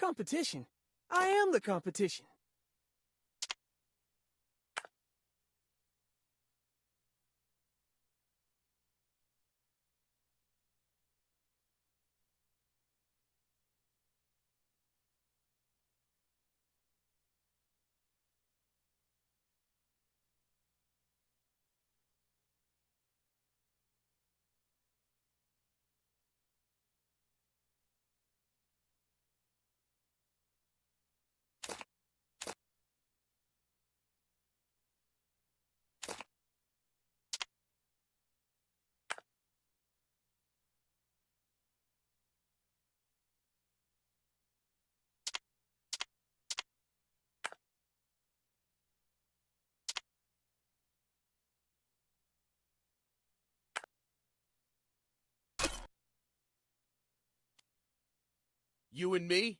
Competition? I am the competition. You and me?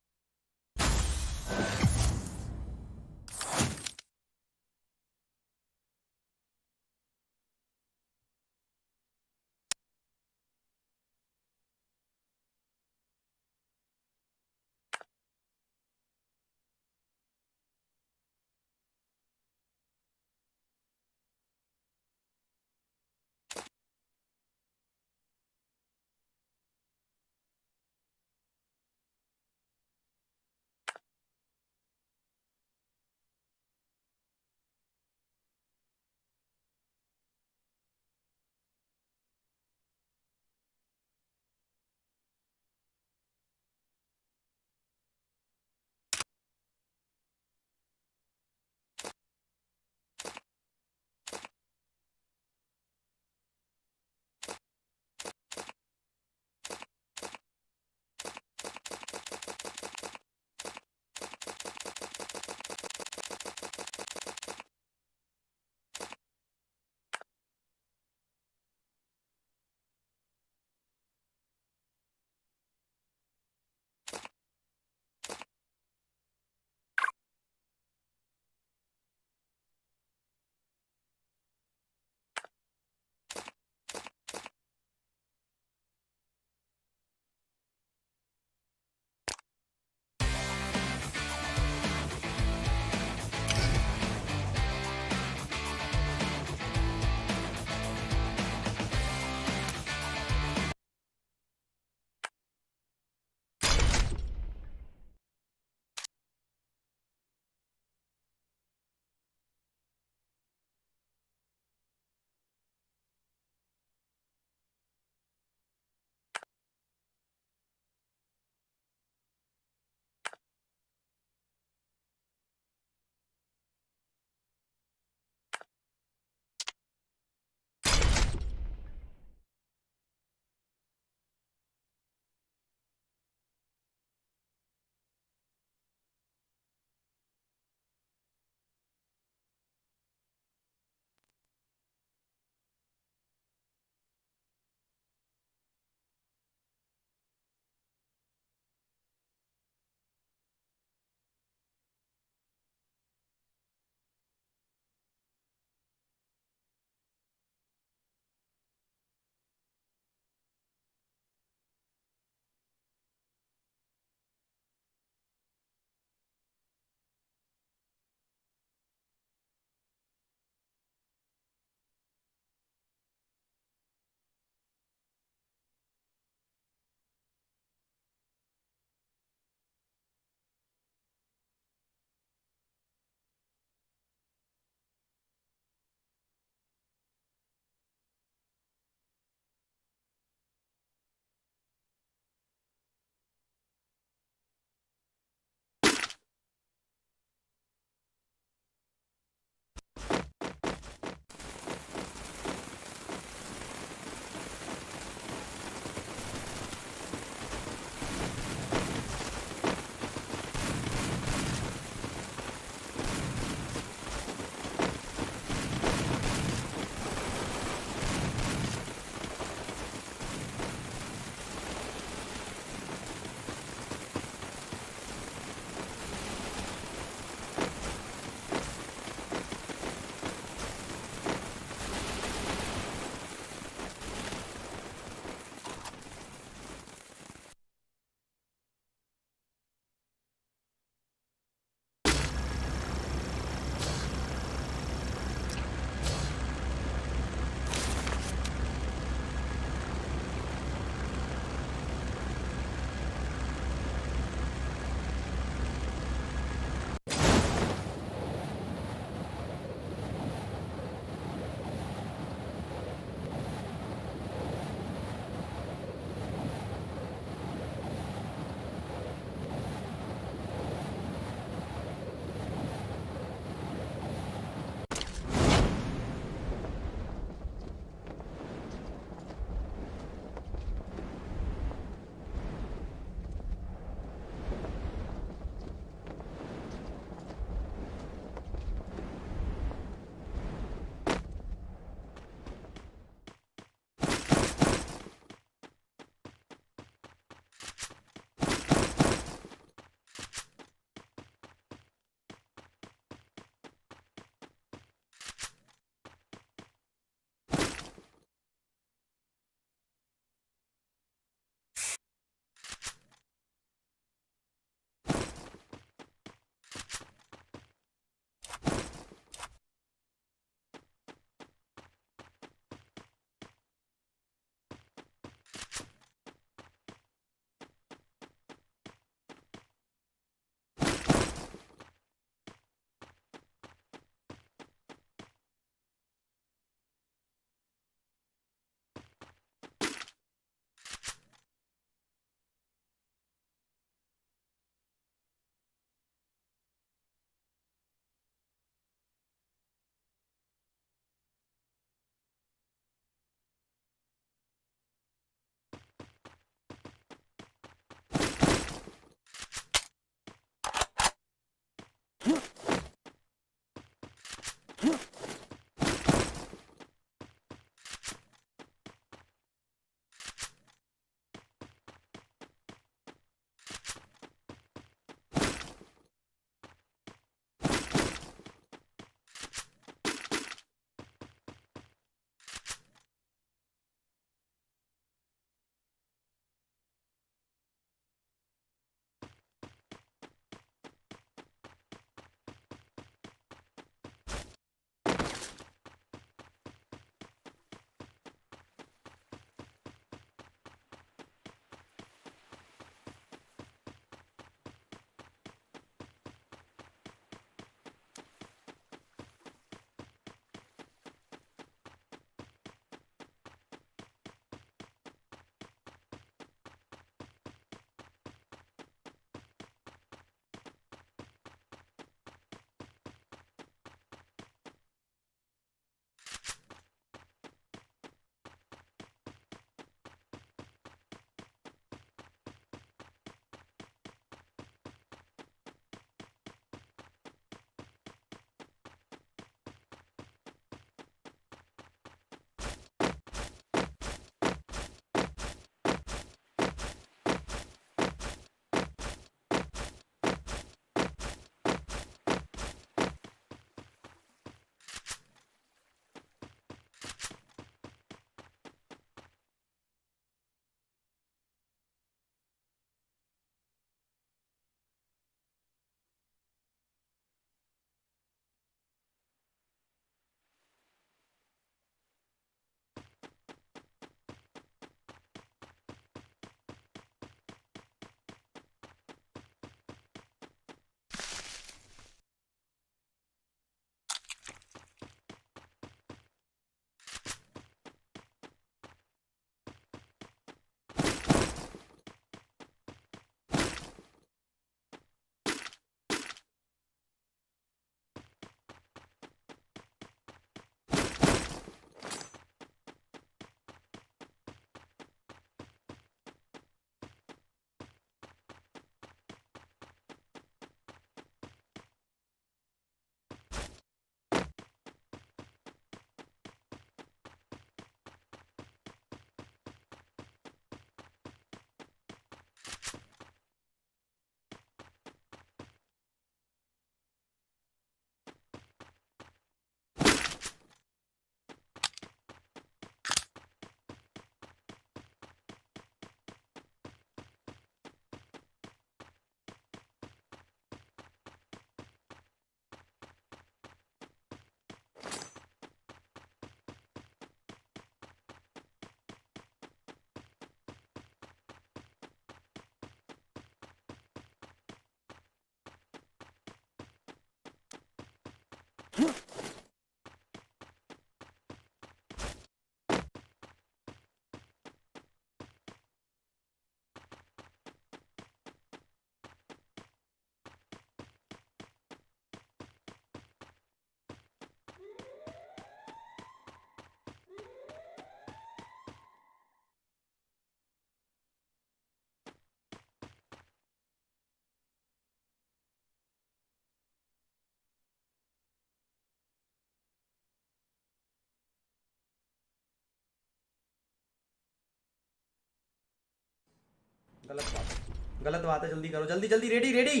गलत बात है, जल्दी करो, जल्दी जल्दी, रेडी रेडी।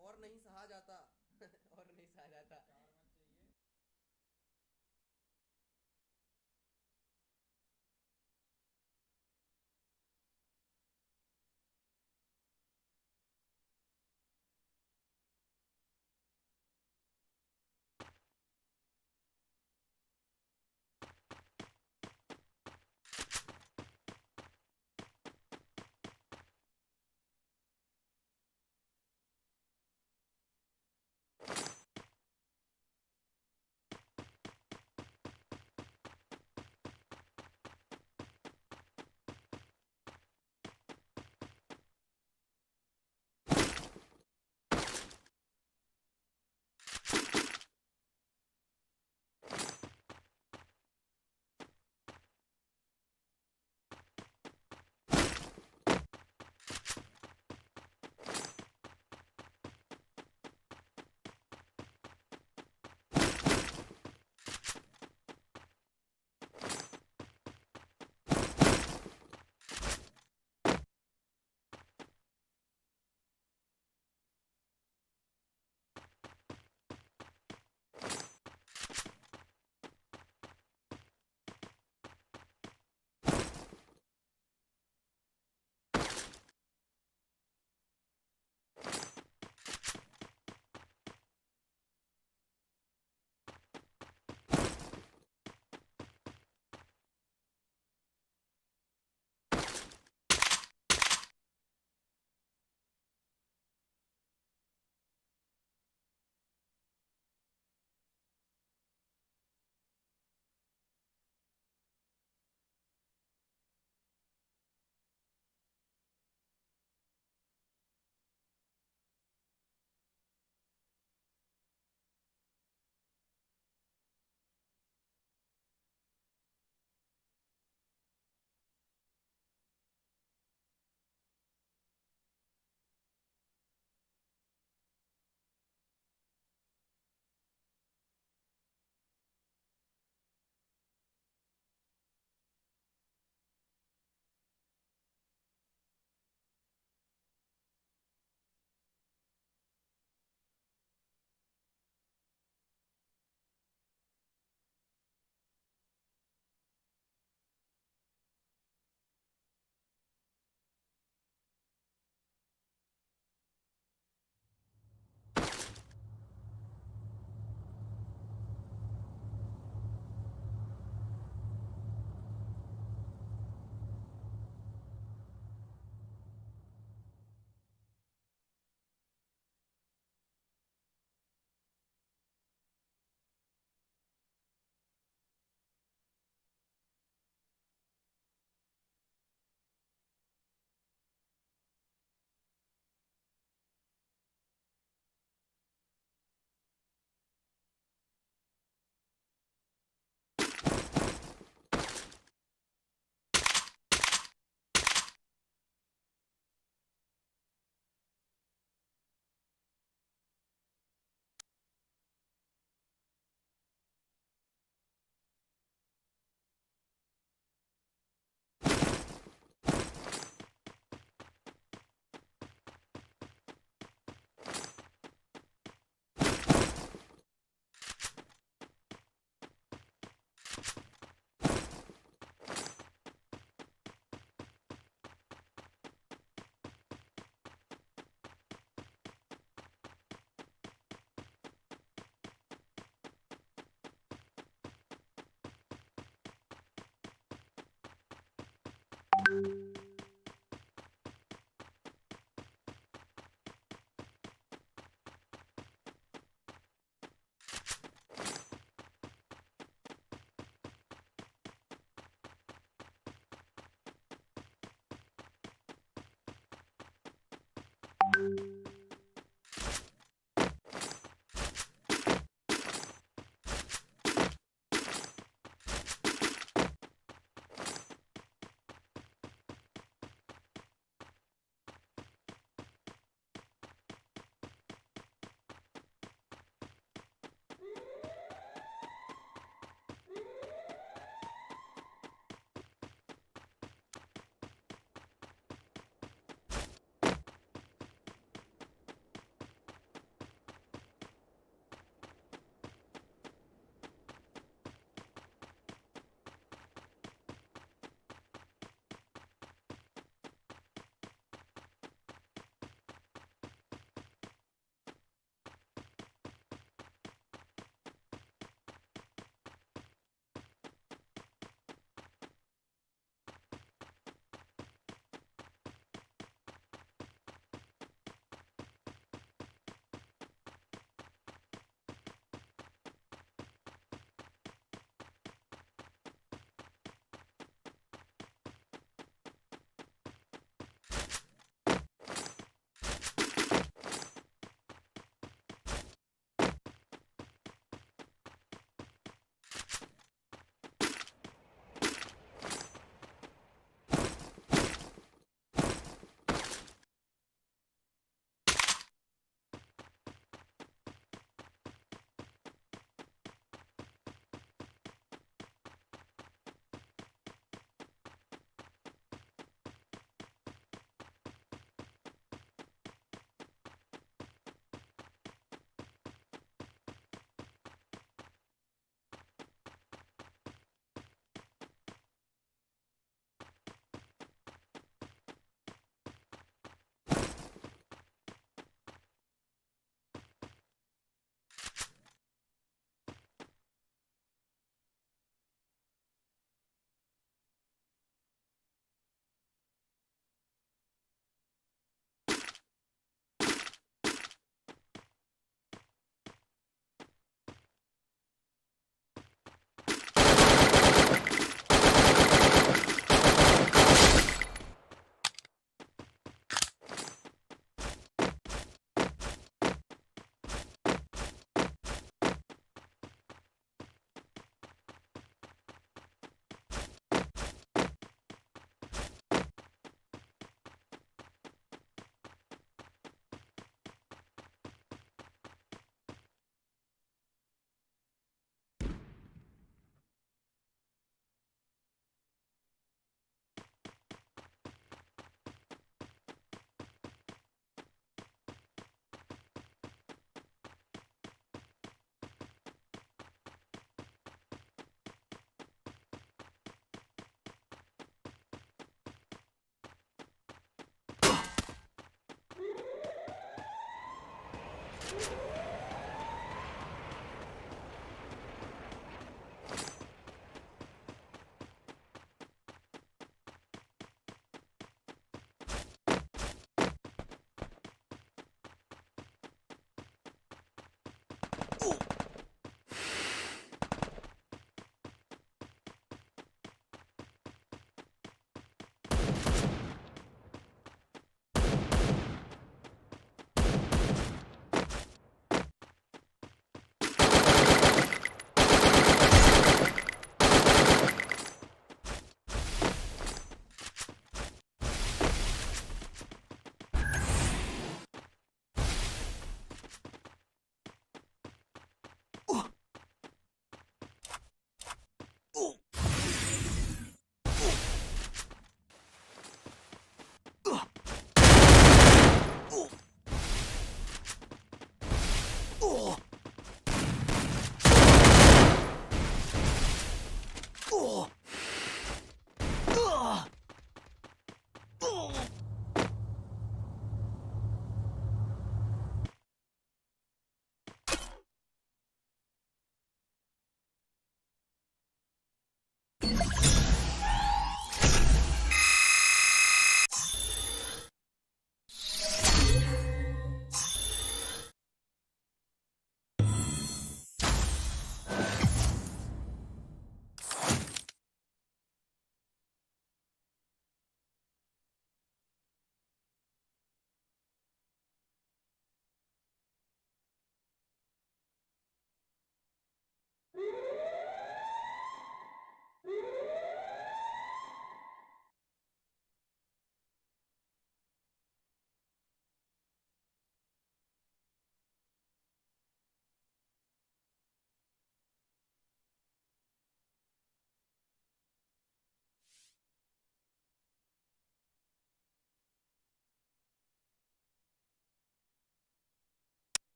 और नहीं सहा जाता। और नहीं सहा जाता।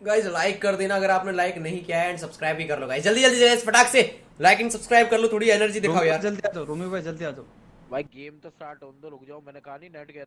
गाइस लाइक कर देना अगर आपने लाइक नहीं किया है, एंड सब्सक्राइब भी कर लो गाइस, जल्दी जल्दी गाइस, फटाक से लाइक एंड सब्सक्राइब कर लो, थोड़ी एनर्जी रोमी दिखाओ भाई यार। जल्दी आ जाओ, रोमी भाई जल्दी आ जाओ। भाई गेम तो स्टार्ट होने दो, रुक जाओ, मैंने कहा नहीं नेट गया।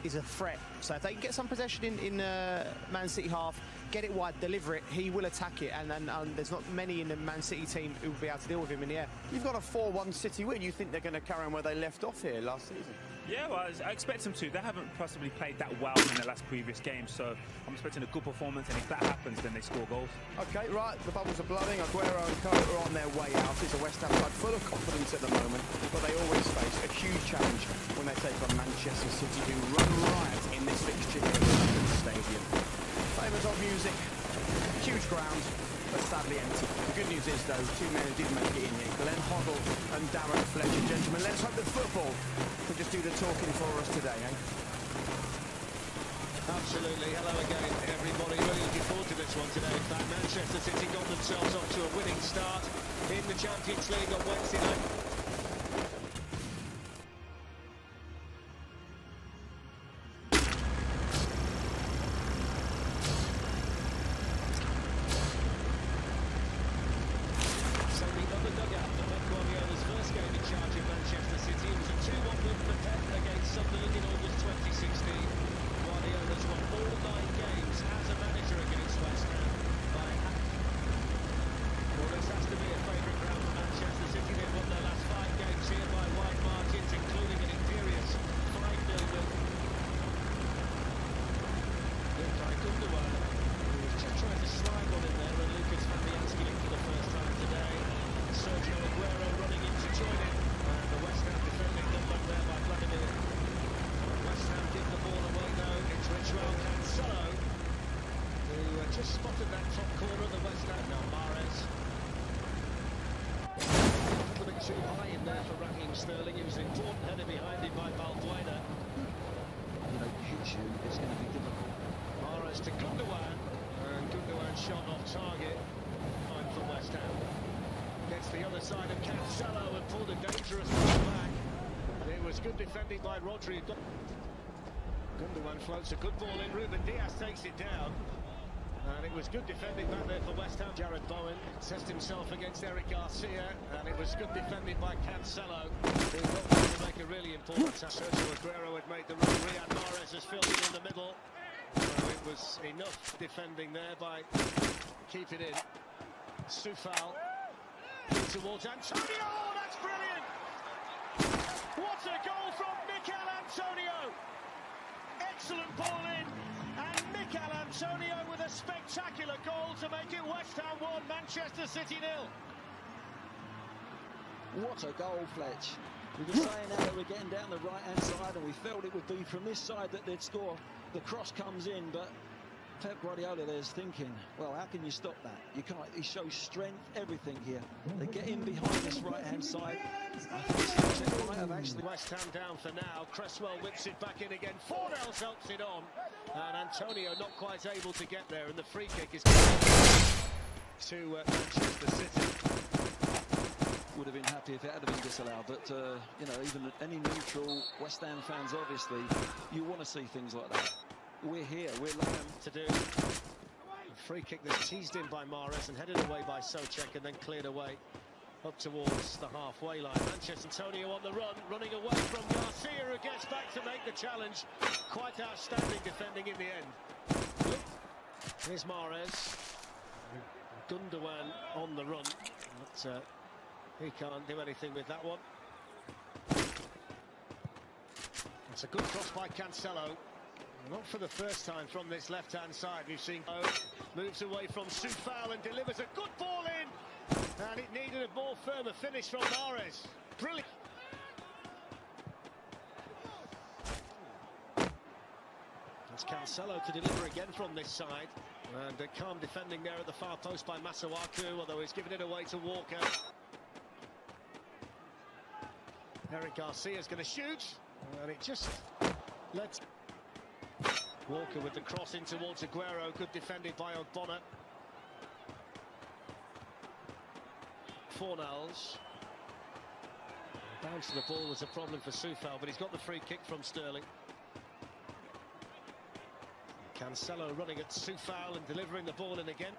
Is a threat. So if they can get some possession in Man City half, get it wide, deliver it, he will attack it, and then there's not many in the Man City team who will be able to deal with him in the air. You've got a 4-1 City win. You think they're going to carry on where they left off here last season? Yeah, well, I expect them to. They haven't possibly played that well in the last previous game, so I'm expecting a good performance, and if that happens, then they score goals. Okay, right, the bubbles are blowing. Aguero and Co are on their way out. It's a West Ham side full of confidence at the moment, but they always face a huge challenge when they take on Manchester City, who run riot in this fixture here at the London Stadium. Famous old music, huge ground, but sadly empty. The good news is, though, two men who did make it in here, Glenn Hoddle and Darren Fletcher. Gentlemen, let's hope that football can just do the talking for us today, eh? Absolutely. Hello again, everybody. Really looking forward to this one today. In fact, Manchester City got themselves off to a winning start in the Champions League on Wednesday night. So the other dugout for Pep Guardiola's first game in charge of Manchester City was a 2-1 win for Pep against Sunderland in August 2016. Guardiola's won all 9 games as a manager against West Ham by well, this has to be a favourite ground for Manchester City. They've Raheem Sterling. It was an important header behind him by Balbuena. You know, hits you, it's going to be difficult. Mahrez to Gundogan, and Gundogan shot off target. Time for West Ham. Gets the other side of Cancelo and pulled a dangerous ball back. It was good defending by Rodri. Gundogan floats a good ball in. Ruben Diaz takes it down. And it was good defending back there for West Ham. Jared Bowen tests himself against Eric Garcia, and it was good defending by Cancelo. He got to make a really important task. Sergio Aguero had made the run. Riyad Mahrez has filled it in the middle. So it was enough defending there by keep it in. Soufal towards Antonio. Oh, that's brilliant! What a goal from Mikel Antonio! Excellent ball in, and Mikel Antonio with a spectacular goal to make it West Ham 1, Manchester City 0. What a goal, Fletch. We were saying now that we're getting down the right-hand side, and we felt it would be from this side that they'd score. The cross comes in, but Pep Guardiola there's thinking, well, how can you stop that? You can't. He shows strength, everything here. They get in behind this right-hand side. I think it might have actually. West Ham down for now. Cresswell whips it back in again. Fornells helps it on, and Antonio not quite able to get there, and the free kick is to Manchester City. Would have been happy if it had been disallowed, but you know, even any neutral West Ham fans, obviously, you want to see things like that. We're here, we're looking to do. A free kick that's teased in by Mahrez and headed away by Souček and then cleared away up towards the halfway line. Manchester Antonio on the run, running away from Garcia, who gets back to make the challenge. Quite outstanding defending in the end. Here's Mahrez. Gundogan on the run. But, he can't do anything with that one. It's a good cross by Cancelo. Not for the first time from this left-hand side. We've seen moves away from Soufal and delivers a good ball in. And it needed a more firmer finish from Mahrez. Brilliant. It's Cancelo to deliver again from this side. And calm defending there at the far post by Masuaku, although he's given it away to Walker. Eric Garcia's going to shoot, and it just lets Walker with the cross in towards Aguero. Good defended by Ogbonna. Fornells. Bounce of the ball was a problem for Soufal, but he's got the free kick from Sterling. Cancelo running at Soufal and delivering the ball in again.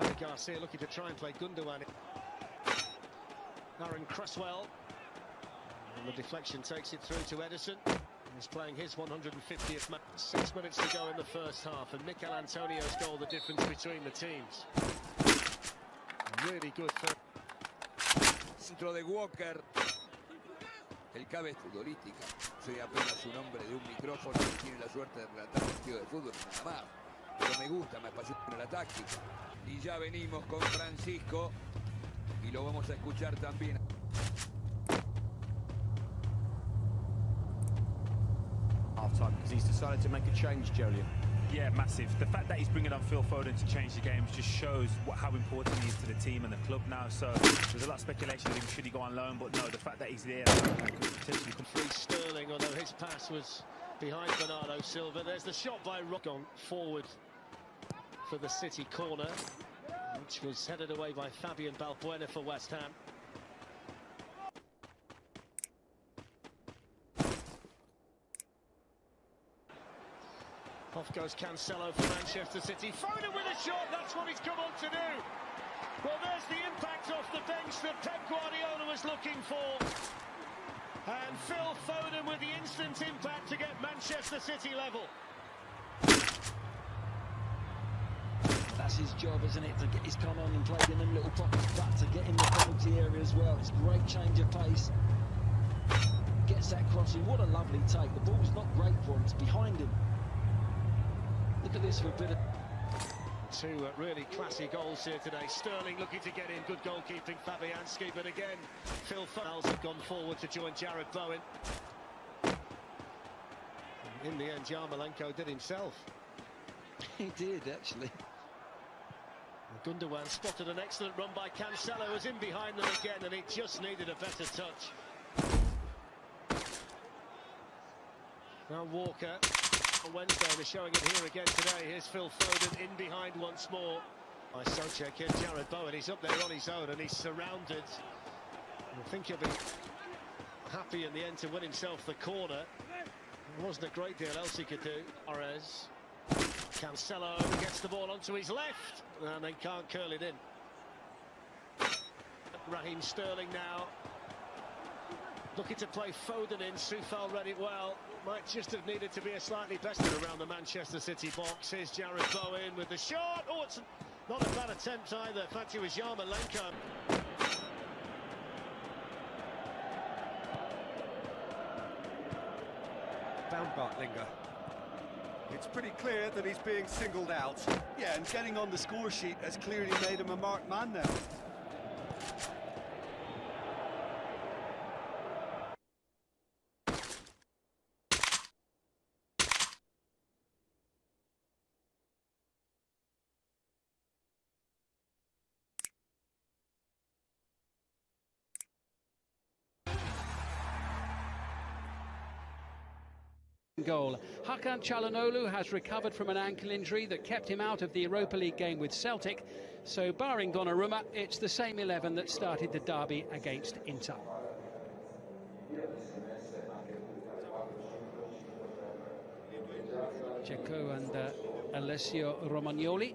Eric Garcia looking to try and play Gundogan. Aaron Cresswell, and the deflection takes it through to Edison. He's playing his 150th match. 6 minutes to go in the first half, and Mikel Antonio's goal the difference between the teams. Really good for Centro de Walker. El cabe es futbolística. Soy apenas un hombre de un micrófono que tiene la suerte de relatar un partido de fútbol, nada más. Pero me gusta, me apasiona la táctica. Y ya venimos con Francisco. Y lo vamos a escuchar también. Half-time, because he's decided to make a change, Jolien. Yeah, massive. The fact that he's bringing on Phil Foden to change the game just shows how important he is to the team and the club now. So there's a lot of speculation of him, should he go on loan, but no, the fact that he's there could potentially free Sterling, although his pass was behind Bernardo Silva. There's the shot by Gone forward for the City corner, which was headed away by Fabian Balbuena for West Ham. Off goes Cancelo for Manchester City. Foden with a shot, that's what he's come on to do. Well, there's the impact off the bench that Pep Guardiola was looking for. And Phil Foden with the instant impact to get Manchester City level. That's his job, isn't it, to get his come on and played in them little pockets, but to get in the penalty area as well. It's great change of pace. Gets that crossing. What a lovely take. The ball's not great for him. It's behind him. Look at this for a bit of... Two really classy goals here today. Sterling looking to get in. Good goalkeeping, Fabianski. But again, Phil Foden have gone forward to join Jared Bowen. In the end, Yarmolenko did himself. He did, actually. Gundogan spotted an excellent run by Cancelo, was in behind them again, and he just needed a better touch. Now Walker on Wednesday, they're showing it here again today. Here's Phil Foden in behind once more. By Soucek, here Jared Bowen, he's up there on his own and he's surrounded. I think he'll be happy in the end to win himself the corner. There wasn't a great deal else he could do. Arez. Cancelo gets the ball onto his left and they can't curl it in. Raheem Sterling now looking to play Foden in. Soufal read it well. Might just have needed to be a slightly better around the Manchester City box. Here's Jared Bowen with the shot. Oh, it's not a bad attempt either. In fact, it was Yarmolenko. Found Bartlinger. It's pretty clear that he's being singled out. Yeah, and getting on the score sheet has clearly made him a marked man now. Goal. Hakan Çalhanoğlu has recovered from an ankle injury that kept him out of the Europa League game with Celtic. So barring Donnarumma, it's the same 11 that started the derby against Inter. Dzeko and Alessio Romagnoli.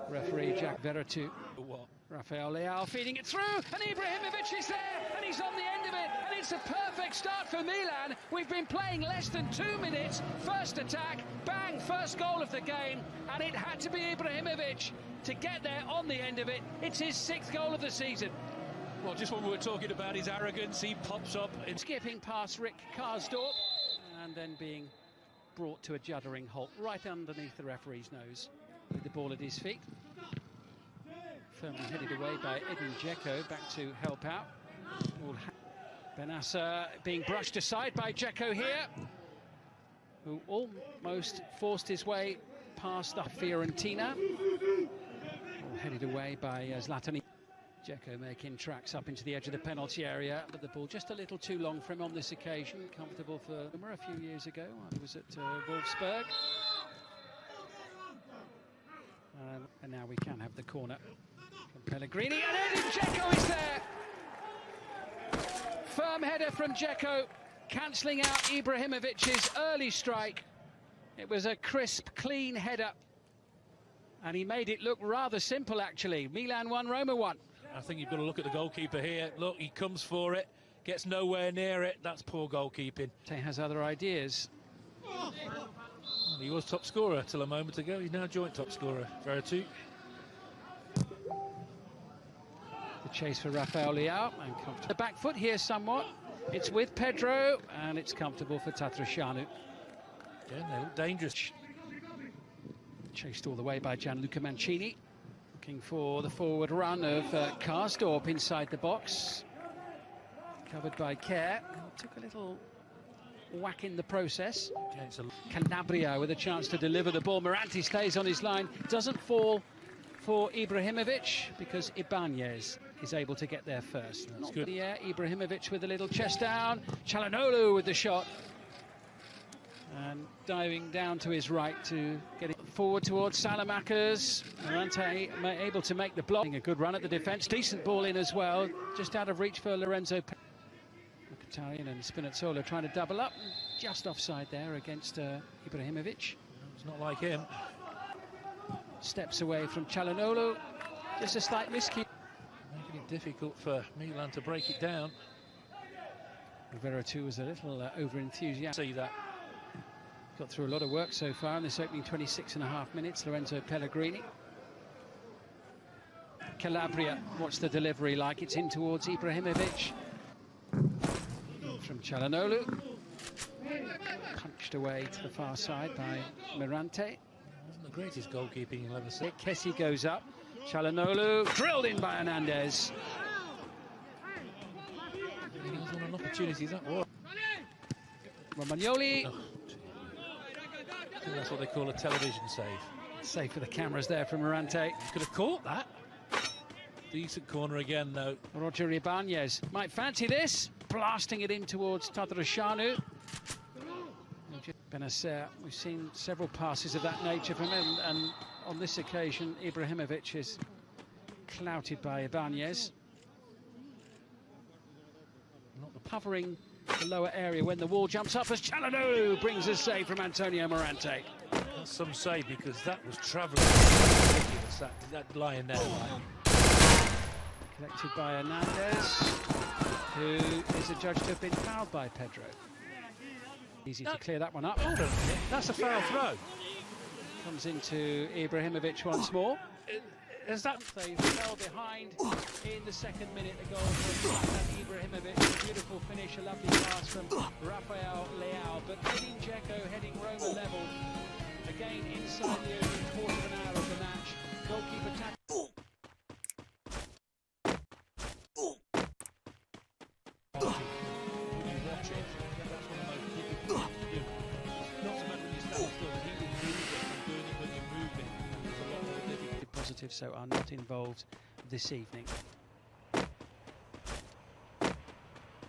Referee Jack Veretout. Rafael Leao feeding it through, and Ibrahimovic is there, and he's on the end of it, and it's a perfect start for Milan. We've been playing less than 2 minutes. First attack, bang, first goal of the game, and it had to be Ibrahimovic to get there on the end of it. It's his 6th goal of the season. Well, just what we were talking about, his arrogance, he pops up. Skipping past Rick Karsdorp, and then being brought to a juddering halt right underneath the referee's nose with the ball at his feet. Firmly headed away by Edin Dzeko, back to help out. Benassa being brushed aside by Dzeko here, who almost forced his way past the Fiorentina. All headed away by Zlatan. Dzeko making tracks up into the edge of the penalty area, but the ball just a little too long for him on this occasion. Comfortable for a few years ago when he was at Wolfsburg. And now we can have the corner from Pellegrini, and Edin Dzeko is there. Firm header from Dzeko, cancelling out Ibrahimovic's early strike. It was a crisp, clean header, and he made it look rather simple, actually. Milan 1, Roma 1. I think you've got to look at the goalkeeper here. Look, he comes for it, gets nowhere near it. That's poor goalkeeping. He has other ideas. Well, he was top scorer till a moment ago. He's now joint top scorer. Veretout. The chase for Rafael Leao, and the back foot here somewhat. It's with Pedro, and it's comfortable for Tatarusanu. Yeah, they look dangerous. Chased all the way by Gianluca Mancini. Looking for the forward run of Karsdorp inside the box. Covered by Kerr. Took a little whack in the process. Calabria with a chance to deliver the ball. Morante stays on his line. Doesn't fall for Ibrahimovic because Ibanez is able to get there first. That's good. Yeah, Ibrahimovic with a little chest down. Çalhanoğlu with the shot. And diving down to his right to get it forward towards Salamakers. Morante able to make the block. A good run at the defence. Decent ball in as well. Just out of reach for Lorenzo. Mkhitaryan and Spinazzola trying to double up. Just offside there against Ibrahimovic. It's not like him. Steps away from Çalhanoğlu. Just a slight miscue. Making it difficult for Milan to break it down. Veretout was a little over-enthusiastic. See that. Got through a lot of work so far in this opening 26.5 minutes. Lorenzo Pellegrini. Calabria, what's the delivery like? It's in towards Ibrahimovic. From Çalhanoğlu. Punched away to the far side by Morante. Wasn't the greatest goalkeeping you'll ever see. Kessie goes up. Çalhanoğlu drilled in by Hernandez. He wasn't an opportunity, that was. Romagnoli. Oh. I think that's what they call a television save. Safe for the cameras there from Morante. Could have caught that. Decent corner again, though. Roger Ibanez might fancy this, blasting it in towards Tatarusanu. Benacer, we've seen several passes of that nature from him, and on this occasion, Ibrahimovic is clouted by Ibanez. Not hovering the lower area when the wall jumps up as Çalhanoğlu brings a save from Antonio Morante. That's some say, because that was travelling ridiculous, that lying there. Collected by Hernandez, who is adjudged to have been fouled by Pedro. Easy to clear that one up. Hold on a minute, that's a foul throw. Comes into Ibrahimovic once more. Is that... They fell behind in the second minute. The goal from Zlatan Ibrahimovic. A beautiful finish, a lovely pass from Rafael Leao. But heading Dzeko, heading Roma level. Again, inside the opening quarter of an hour of the match. Goalkeeper tackle. Positive, so are not involved this evening.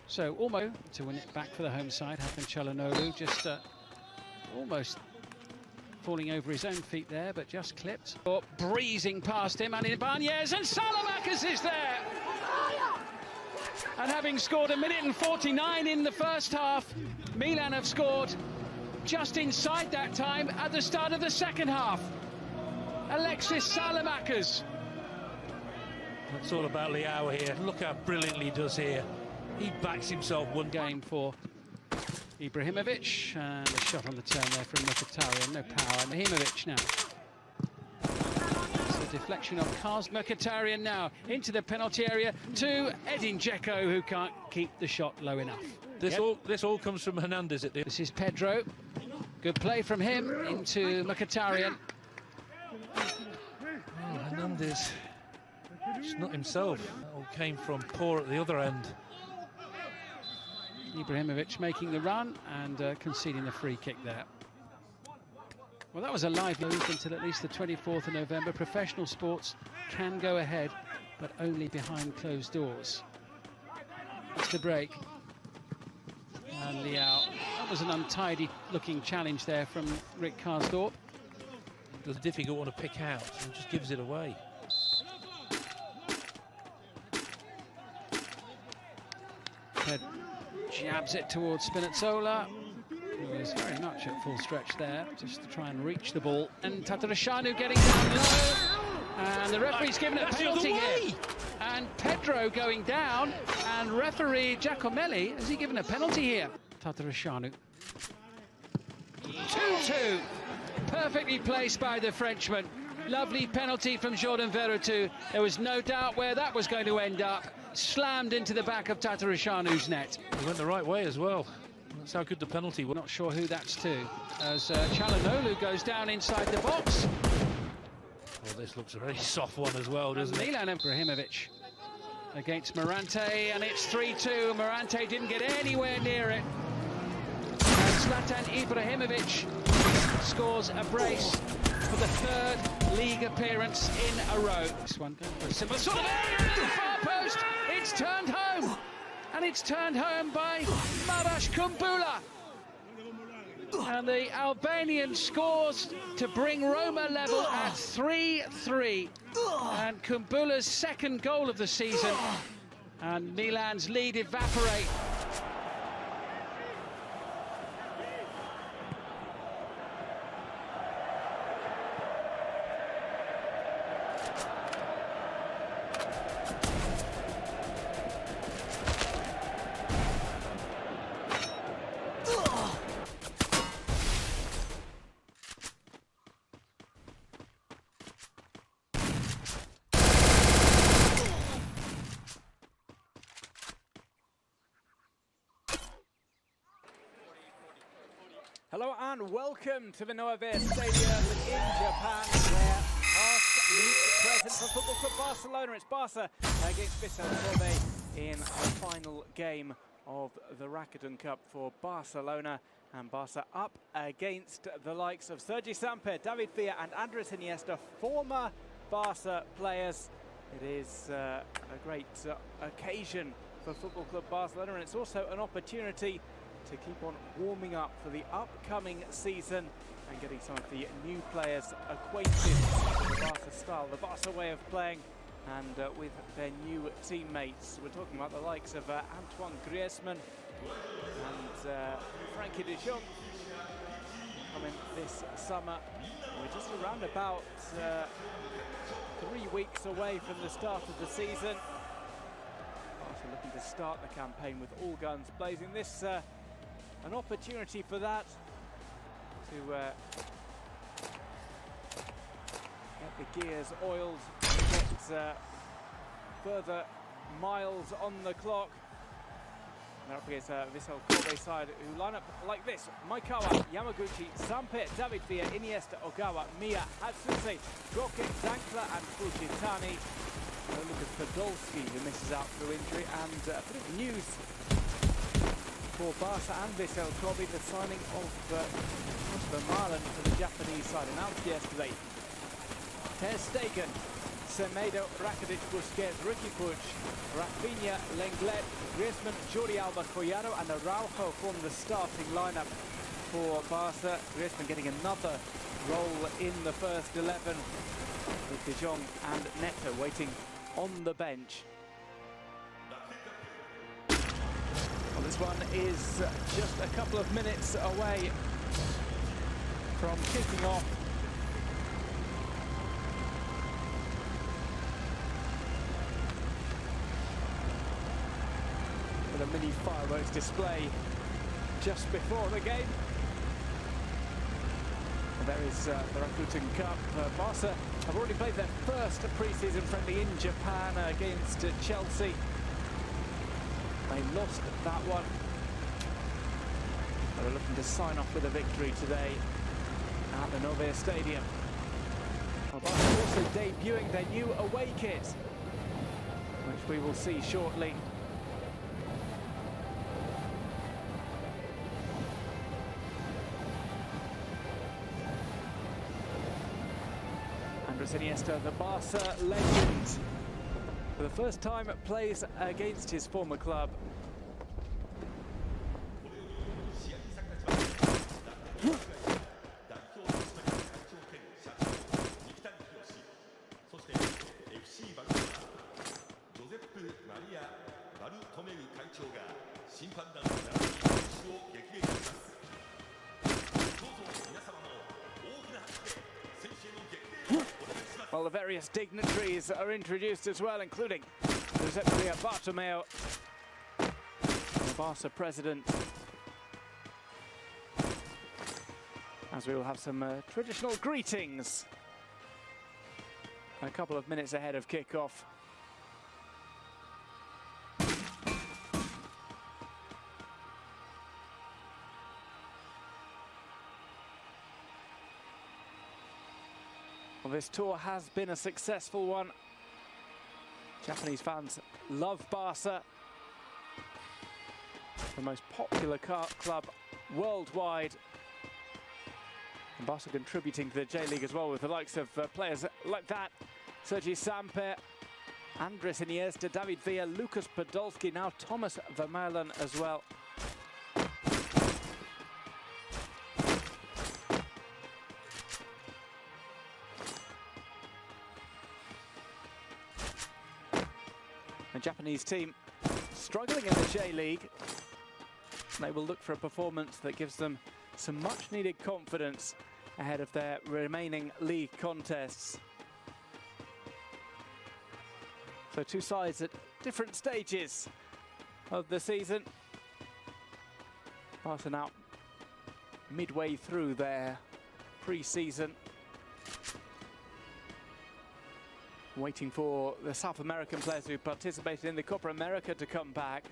So almost to win it back for the home side. Hakan Çalhanoğlu just almost falling over his own feet there, but just clipped. Oh, breezing past him, and Ibanez, and Salamakis is there! And having scored 1:49 in the first half, Milan have scored just inside that time at the start of the second half. Alexis Salamakis. It's all about Leao here. Look how brilliantly he does here. He backs himself one game for Ibrahimovic, and a shot on the turn there from Mkhitaryan. No power. Ibrahimovic now. It's a deflection of Kars. Mkhitaryan now into the penalty area to Edin Dzeko, who can't keep the shot low enough. This all comes from Hernandez at the... This is Pedro. Good play from him into Mkhitaryan. Oh, Hernandez, just not himself. That all came from poor at the other end. Ibrahimovic making the run and conceding the free kick there. Well, that was a live move until at least the 24th of November. Professional sports can go ahead, but only behind closed doors. That's the break. And Leao. That was an untidy-looking challenge there from Rick Karsdorp. It's a difficult one to pick out, and just gives it away. Ped jabs it towards Spinazzola, who is very much at full stretch there, just to try and reach the ball. And Tatarusanu getting down low, and the referee's given a penalty here. And Pedro going down, and referee Giacomelli, has he given a penalty here? Tatarusanu. 2-2. Perfectly placed by the Frenchman. Lovely penalty from Jordan Veretout. There was no doubt where that was going to end up. Slammed into the back of Tatarusanu's net. He went the right way as well. That's how good the penalty was. Not sure who that's to, as Çalhanoğlu goes down inside the box. Well, this looks a very soft one as well, doesn't it? Milan Ibrahimovic against Morante, and it's 3-2. Morante didn't get anywhere near it. And Zlatan Ibrahimovic scores a brace for the third league appearance in a row. This one going for a similar sort of area in the far post. It's turned home, and it's turned home by Marash Kumbula. And the Albanian scores to bring Roma level at 3-3. And Kumbula's second goal of the season, and Milan's lead evaporate. Hello and welcome to the Noivare Stadium in Japan, where past meets present for Football Club Barcelona. It's Barca against Vissel Kobe in the final game of the Rakuten Cup for Barcelona. And Barca up against the likes of Sergi Samper, David Villa and Andres Iniesta, former Barca players. It is a great occasion for Football Club Barcelona, and it's also an opportunity to keep on warming up for the upcoming season and getting some of the new players acquainted with the Barca style, the Barca way of playing, and with their new teammates. We're talking about the likes of Antoine Griezmann and Frankie de Jong coming this summer. We're just around about 3 weeks away from the start of the season. Also looking to start the campaign with all guns blazing. This an opportunity for that, to get the gears oiled, get further miles on the clock. And they're up against Vissel Kobe side, who line up like this: Maikawa, Yamaguchi, Samper, David Villa, Iniesta, Ogawa, Mia, Hatsuse, Roque, Dankler and Fujitani. Lucas Podolski, who misses out through injury. And a bit of news for Barca and Vissel Kobe: the signing of Vermaelen for the Japanese side, announced yesterday. Ter Stegen, Semedo, Rakitic, Busquets, Ricky Puig, Rafinha, Lenglet, Griezmann, Jordi Alba, Collado and Araujo form the starting lineup for Barca. Griezmann getting another role in the first 11, with De Jong and Neto waiting on the bench. Well, this one is just a couple of minutes away from kicking off. With a mini fireworks display just before the game. And there is the Rakuten Cup. Barca have already played their first pre-season friendly in Japan against Chelsea. They lost that one. They're looking to sign off with a victory today at the Novea Stadium. Well, Barca also debuting their new away kit, which we will see shortly. Andres Iniesta, the Barca legend, for the first time plays against his former club. Well, the various dignitaries are introduced as well, including Giuseppe Bartomeu, the Barca president, as we will have some traditional greetings a couple of minutes ahead of kick-off. Well, this tour has been a successful one. Japanese fans love Barca, the most popular club worldwide. And Barca contributing to the J-League as well, with the likes of players like that: Sergi Samper, Andres Iniesta, David Villa, Lucas Podolski, now Thomas Vermaelen as well. The Japanese team struggling in the J-League. They will look for a performance that gives them some much-needed confidence ahead of their remaining league contests. So two sides at different stages of the season. Barca now midway through their pre-season, waiting for the South American players who participated in the Copa America to come back.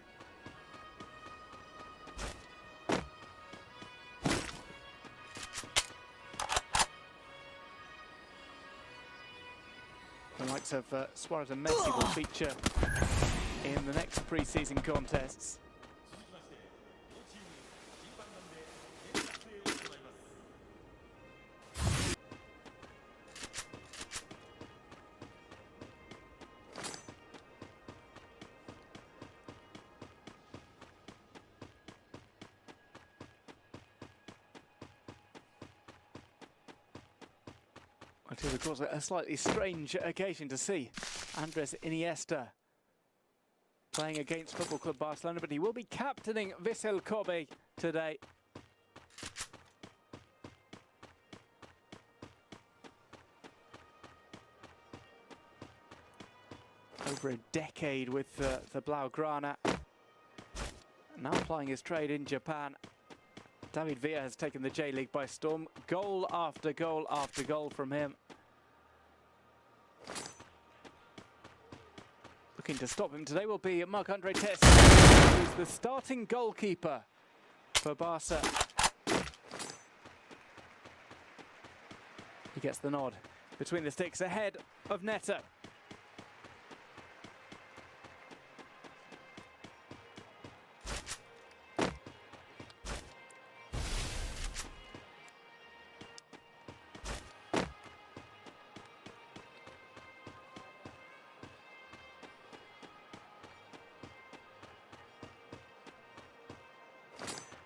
The likes of Suarez and Messi will feature in the next pre-season contests. It is, of course, a slightly strange occasion to see Andres Iniesta playing against Football Club Barcelona, but he will be captaining Vissel Kobe today. Over a decade with the Blaugrana, now plying his trade in Japan. David Villa has taken the J-League by storm. Goal after goal after goal from him. Looking to stop him today will be Marc-Andre Ter Stegen, who's the starting goalkeeper for Barca. He gets the nod between the sticks ahead of Neto.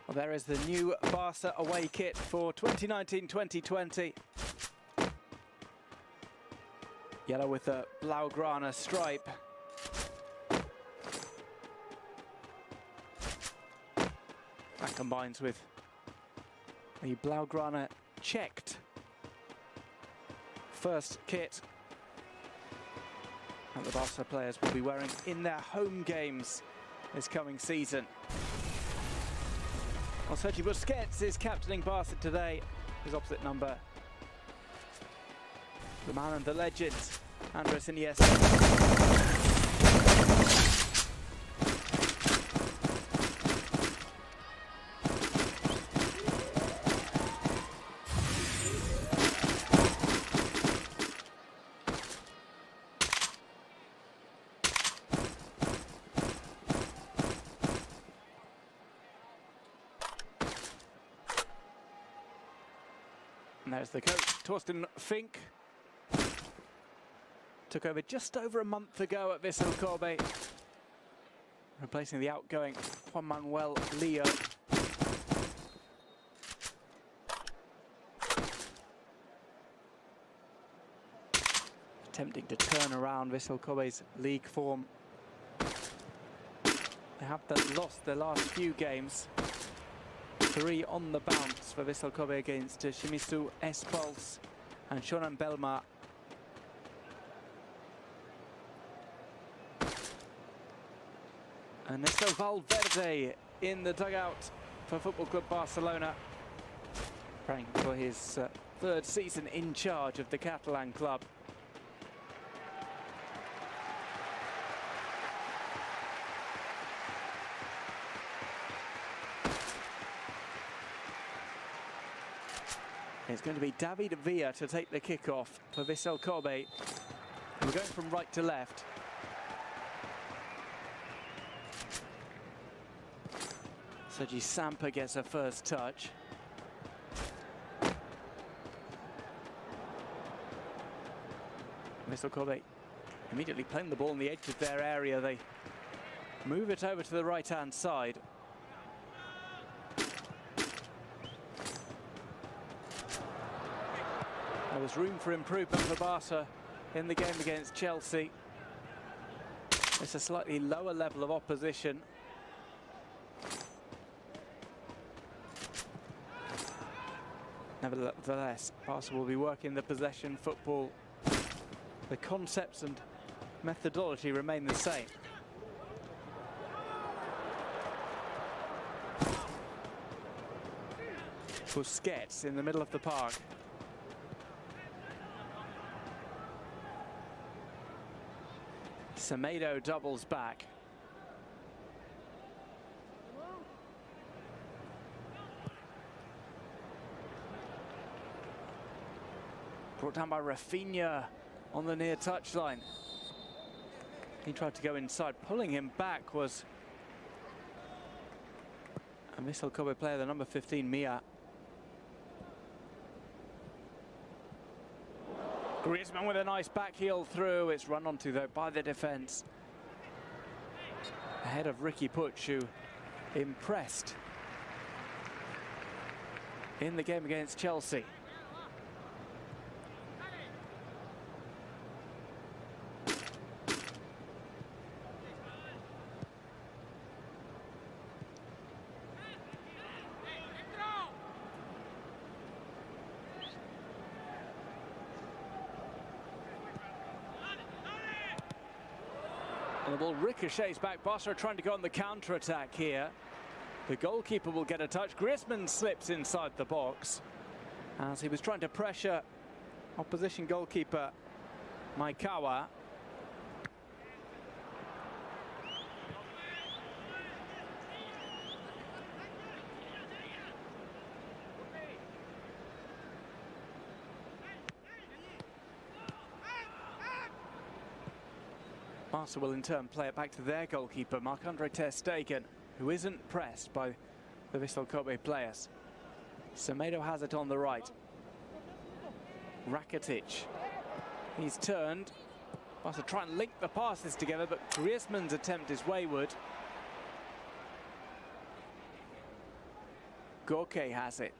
Well, there is the new Barca away kit for 2019-2020. Yellow with the Blaugrana stripe. That combines with the Blaugrana checked first kit that the Barca players will be wearing in their home games this coming season. Well, Sergi Busquets is captaining Barca today. His opposite number, the man and the legend, Andres Iniesta. And there's the coach, Torsten Fink. Took over just over a month ago at Vissel Kobe, replacing the outgoing Juan Manuel Leo. Attempting to turn around Vissel Kobe's league form. They have lost their last few games. 3 on the bounce for Vissel Kobe against Shimizu S-Pulse and Shonan Belmar. Ernesto Valverde in the dugout for Football Club Barcelona, praying for his 3rd season in charge of the Catalan club. It's going to be David Villa to take the kickoff for Vissel Kobe. We're going from right to left. Sergi Samper gets a first touch. Vissel Kobe immediately playing the ball on the edge of their area. They move it over to the right-hand side. There was room for improvement for Barca in the game against Chelsea. It's a slightly lower level of opposition. Nevertheless, Barca will be working the possession football. The concepts and methodology remain the same. Busquets in the middle of the park. Semedo doubles back. Brought down by Rafinha on the near touchline. He tried to go inside. Pulling him back was a Vissel Kobe player, the number 15, Mia. Griezmann with a nice back heel through. It's run onto though by the defence. Ahead of Ricky Puig, who impressed in the game against Chelsea. And the ball ricochets back. Barca are trying to go on the counter-attack here. The goalkeeper will get a touch. Griezmann slips inside the box as he was trying to pressure opposition goalkeeper Maikawa. Barca will in turn play it back to their goalkeeper, Marc-Andre ter Stegen, who isn't pressed by the Vissel Kobe players. Semedo has it on the right. Rakitic. He's turned. Barca try and link the passes together, but Griezmann's attempt is wayward. Gorke has it.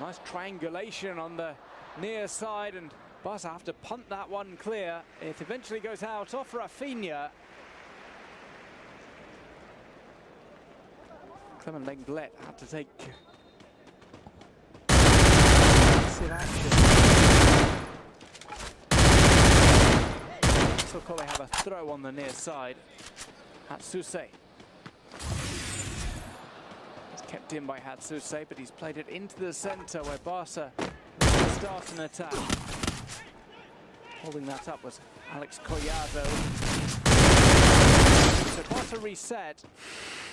Nice triangulation on the near side, and Barca have to punt that one clear. It eventually goes out off Rafinha. Clement Lenglet had to take massive action. So Kobe have a throw on the near side at Hatsuse. It's kept in by Hatsuse, but he's played it into the centre where Barca start an attack. Holding that up was Alex Collado. So Barca reset,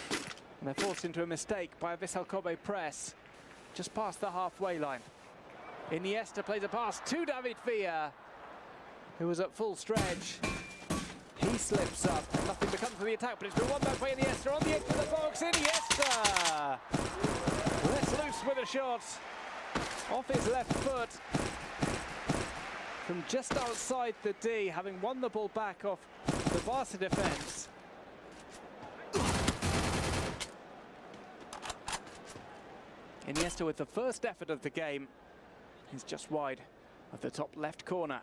and they're forced into a mistake by a Vissel Kobe press just past the halfway line. Iniesta plays a pass to David Villa, who was at full stretch. He slips up, nothing becomes of the attack, but it's been won back by Iniesta on the edge of the box. Iniesta lets loose with a shot off his left foot from just outside the D, having won the ball back off the Barca defence. Iniesta with the first effort of the game. He's just wide of the top left corner.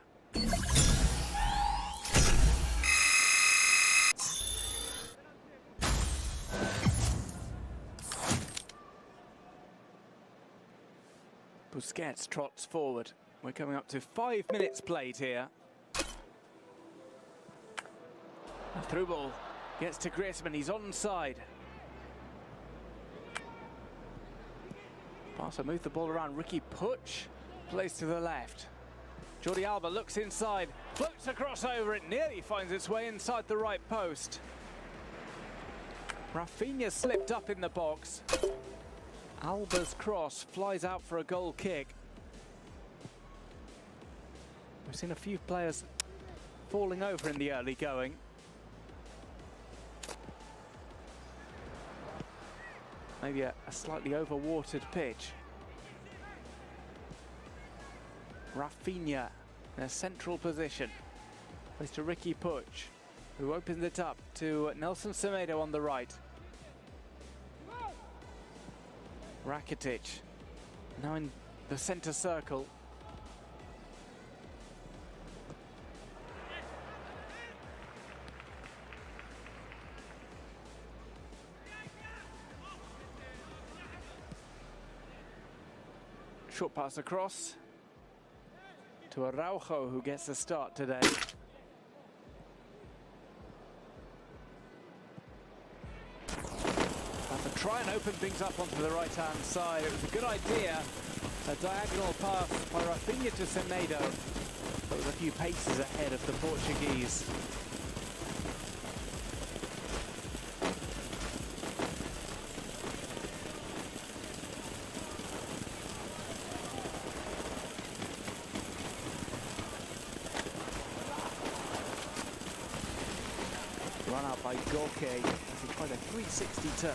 Busquets trots forward. We're coming up to 5 minutes played here. A through ball gets to Griezmann. He's onside. Barca move the ball around. Ricky Puig plays to the left. Jordi Alba looks inside, floats a crossover. It nearly finds its way inside the right post. Rafinha slipped up in the box. Alba's cross flies out for a goal kick. We've seen a few players falling over in the early going. Maybe a slightly overwatered pitch. Rafinha in a central position. Plays to Ricky Puig, who opens it up to Nelson Semedo on the right. Rakitic now in the centre circle. Short pass across to Araujo, who gets the start today. To try and open things up onto the right-hand side. It was a good idea. A diagonal pass by Rafinha to Semedo. But was a few paces ahead of the Portuguese. Run out by Gorke as he tried a 360 turn.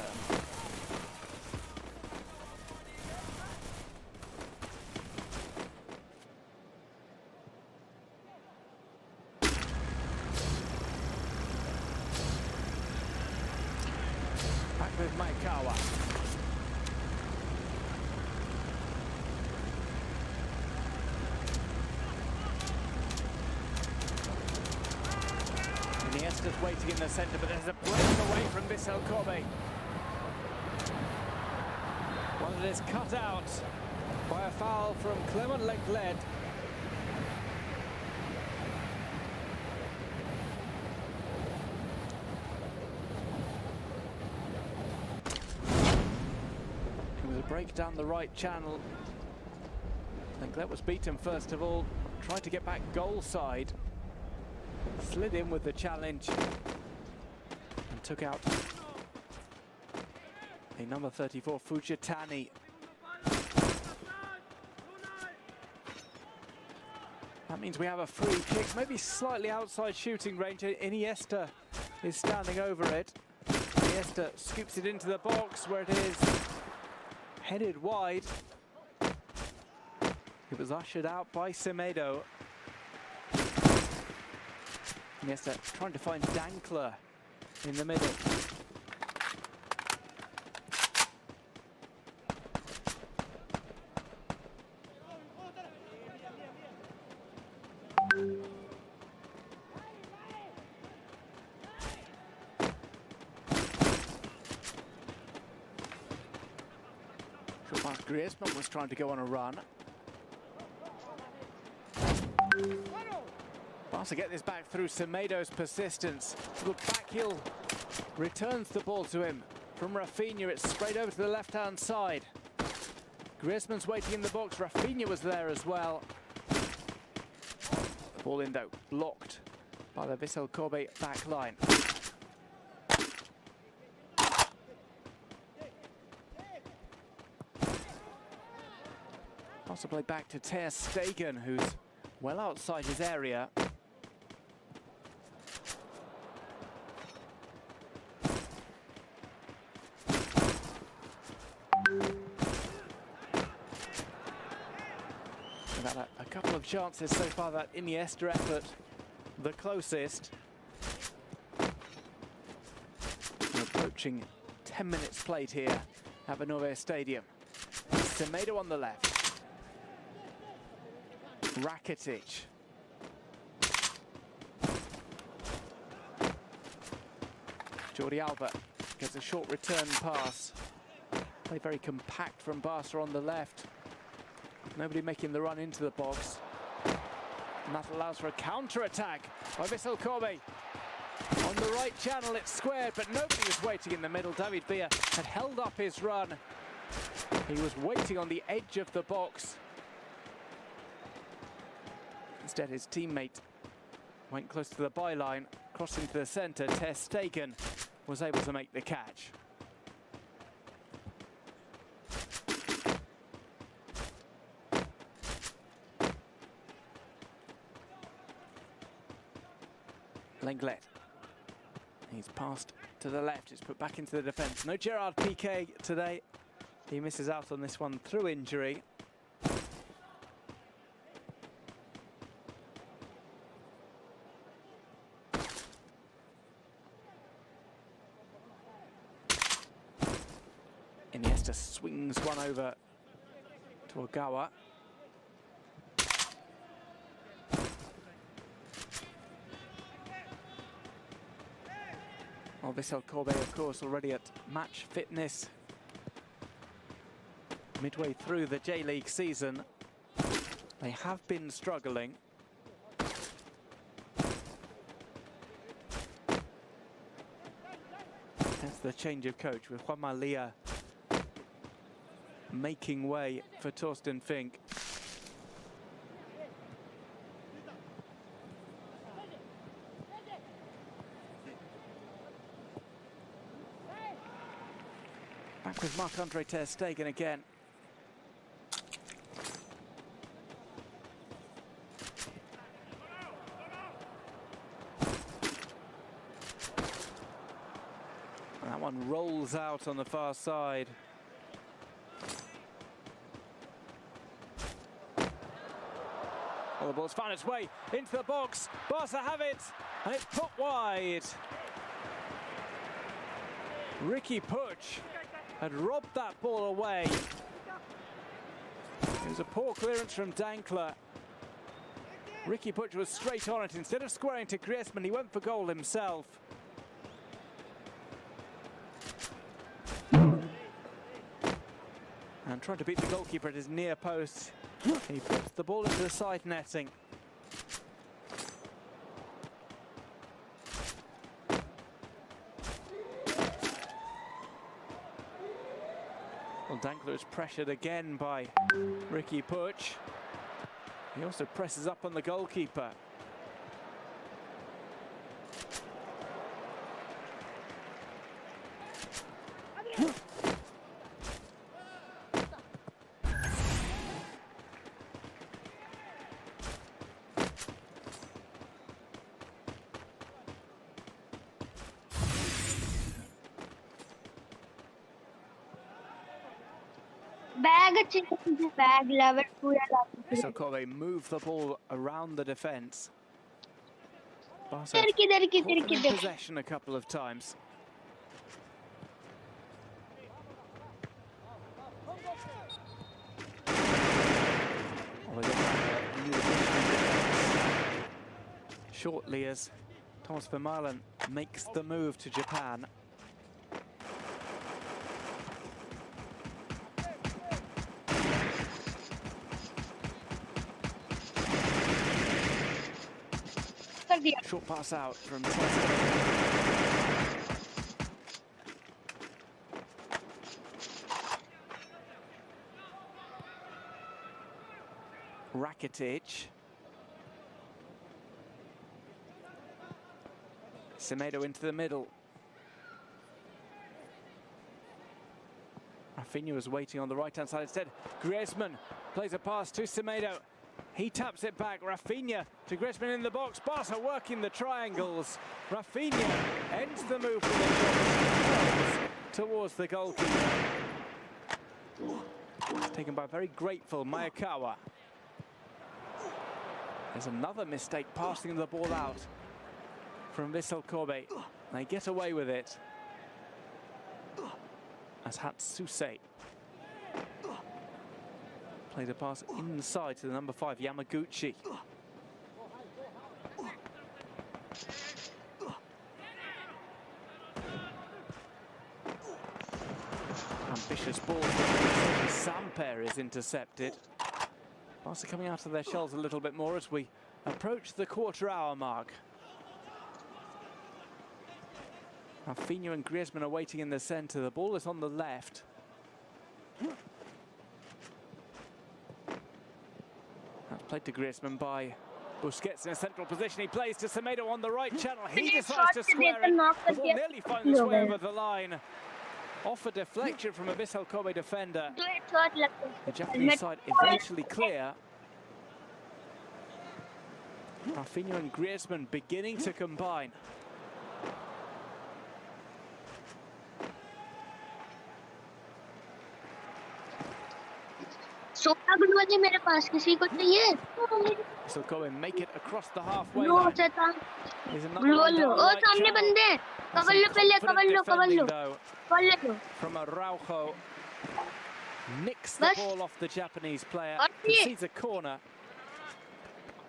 Back with Maikawa. Iniesta's waiting in the centre, but there's a break away from Vissel Kobe. One that is cut out by a foul from Clement Lenglet. break down the right channel. Lenglet was beaten first of all, tried to get back goal side, slid in with the challenge and took out a number 34 Fujitani. That means we have a free kick, maybe slightly outside shooting range. Iniesta is standing over it. Iniesta scoops it into the box where it is headed wide. It was ushered out by Semedo. Iniesta trying to find Dankler in the middle. Griezmann was trying to go on a run. Barca get this back through Semedo's persistence. Little back heel returns the ball to him. From Rafinha, it's sprayed over to the left-hand side. Griezmann's waiting in the box. Rafinha was there as well. The ball in though, blocked by the Vissel Kobe back line. Possibly back to Ter Stegen, who's well outside his area. We've had a couple of chances so far. That Iniesta effort, the closest. We're approaching 10 minutes played here at Bernabeu Stadium. Semedo on the left. Rakitic. Jordi Alba gets a short return pass. Play very compact from Barca on the left. Nobody making the run into the box. And that allows for a counter-attack by Vissel Kobe. On the right channel, it's squared, but nobody was waiting in the middle. David Villa had held up his run. He was waiting on the edge of the box. Instead, his teammate went close to the byline, crossing to the centre. Ter Stegen was able to make the catch. Lenglet. He's passed to the left. It's put back into the defence. No Gerard Piqué today. He misses out on this one through injury. Iniesta swings one over to Ogawa. Well, Vissel Kobe, of course, already at match fitness. Midway through the J-League season, they have been struggling. That's the change of coach with Juan Malia making way for Torsten Fink. Back with Marc-Andre Ter Stegen again. And that one rolls out on the far side. Well, the ball's found its way into the box. Barca have it, and it's put wide. Ricky Puig had robbed that ball away. It was a poor clearance from Dankler. Ricky Puig was straight on it. Instead of squaring to Griezmann, he went for goal himself. And trying to beat the goalkeeper at his near post. He puts the ball into the side netting. Well, Dankler is pressured again by Ricky Puch. He also presses up on the goalkeeper. So they move the ball around the defence. Barca have caught them in possession a couple of times. Shortly as Thomas Vermaelen makes the move to Japan. Short pass out from Testa. Rakitic. Semedo into the middle. Rafinha was waiting on the right-hand side instead. Griezmann plays a pass to Semedo. He taps it back. Rafinha to Griezmann in the box. Barca working the triangles. Rafinha ends the move with a shot towards the goalkeeper. Taken by very grateful Mayakawa. There's another mistake, passing the ball out from Vissel Kobe. They get away with it. As Hatsuse played a pass inside to the number 5, Yamaguchi. Ambitious ball. Samper is intercepted. Barca coming out of their shells a little bit more as we approach the quarter-hour mark. Rafinha and Griezmann are waiting in the centre. The ball is on the left. That's played to Griezmann by Busquets in a central position. He plays to Semedo on the right channel. He decides to square it. The ball nearly finds its way over the line. Off a deflection from a Vissel Kobe defender. The Japanese side eventually clear. Rafinha and Griezmann beginning to combine. Vissel Kobe make it across the halfway line. There's another one down the right channel. From Araujo. Nicks the ball off the Japanese player. Concedes a corner.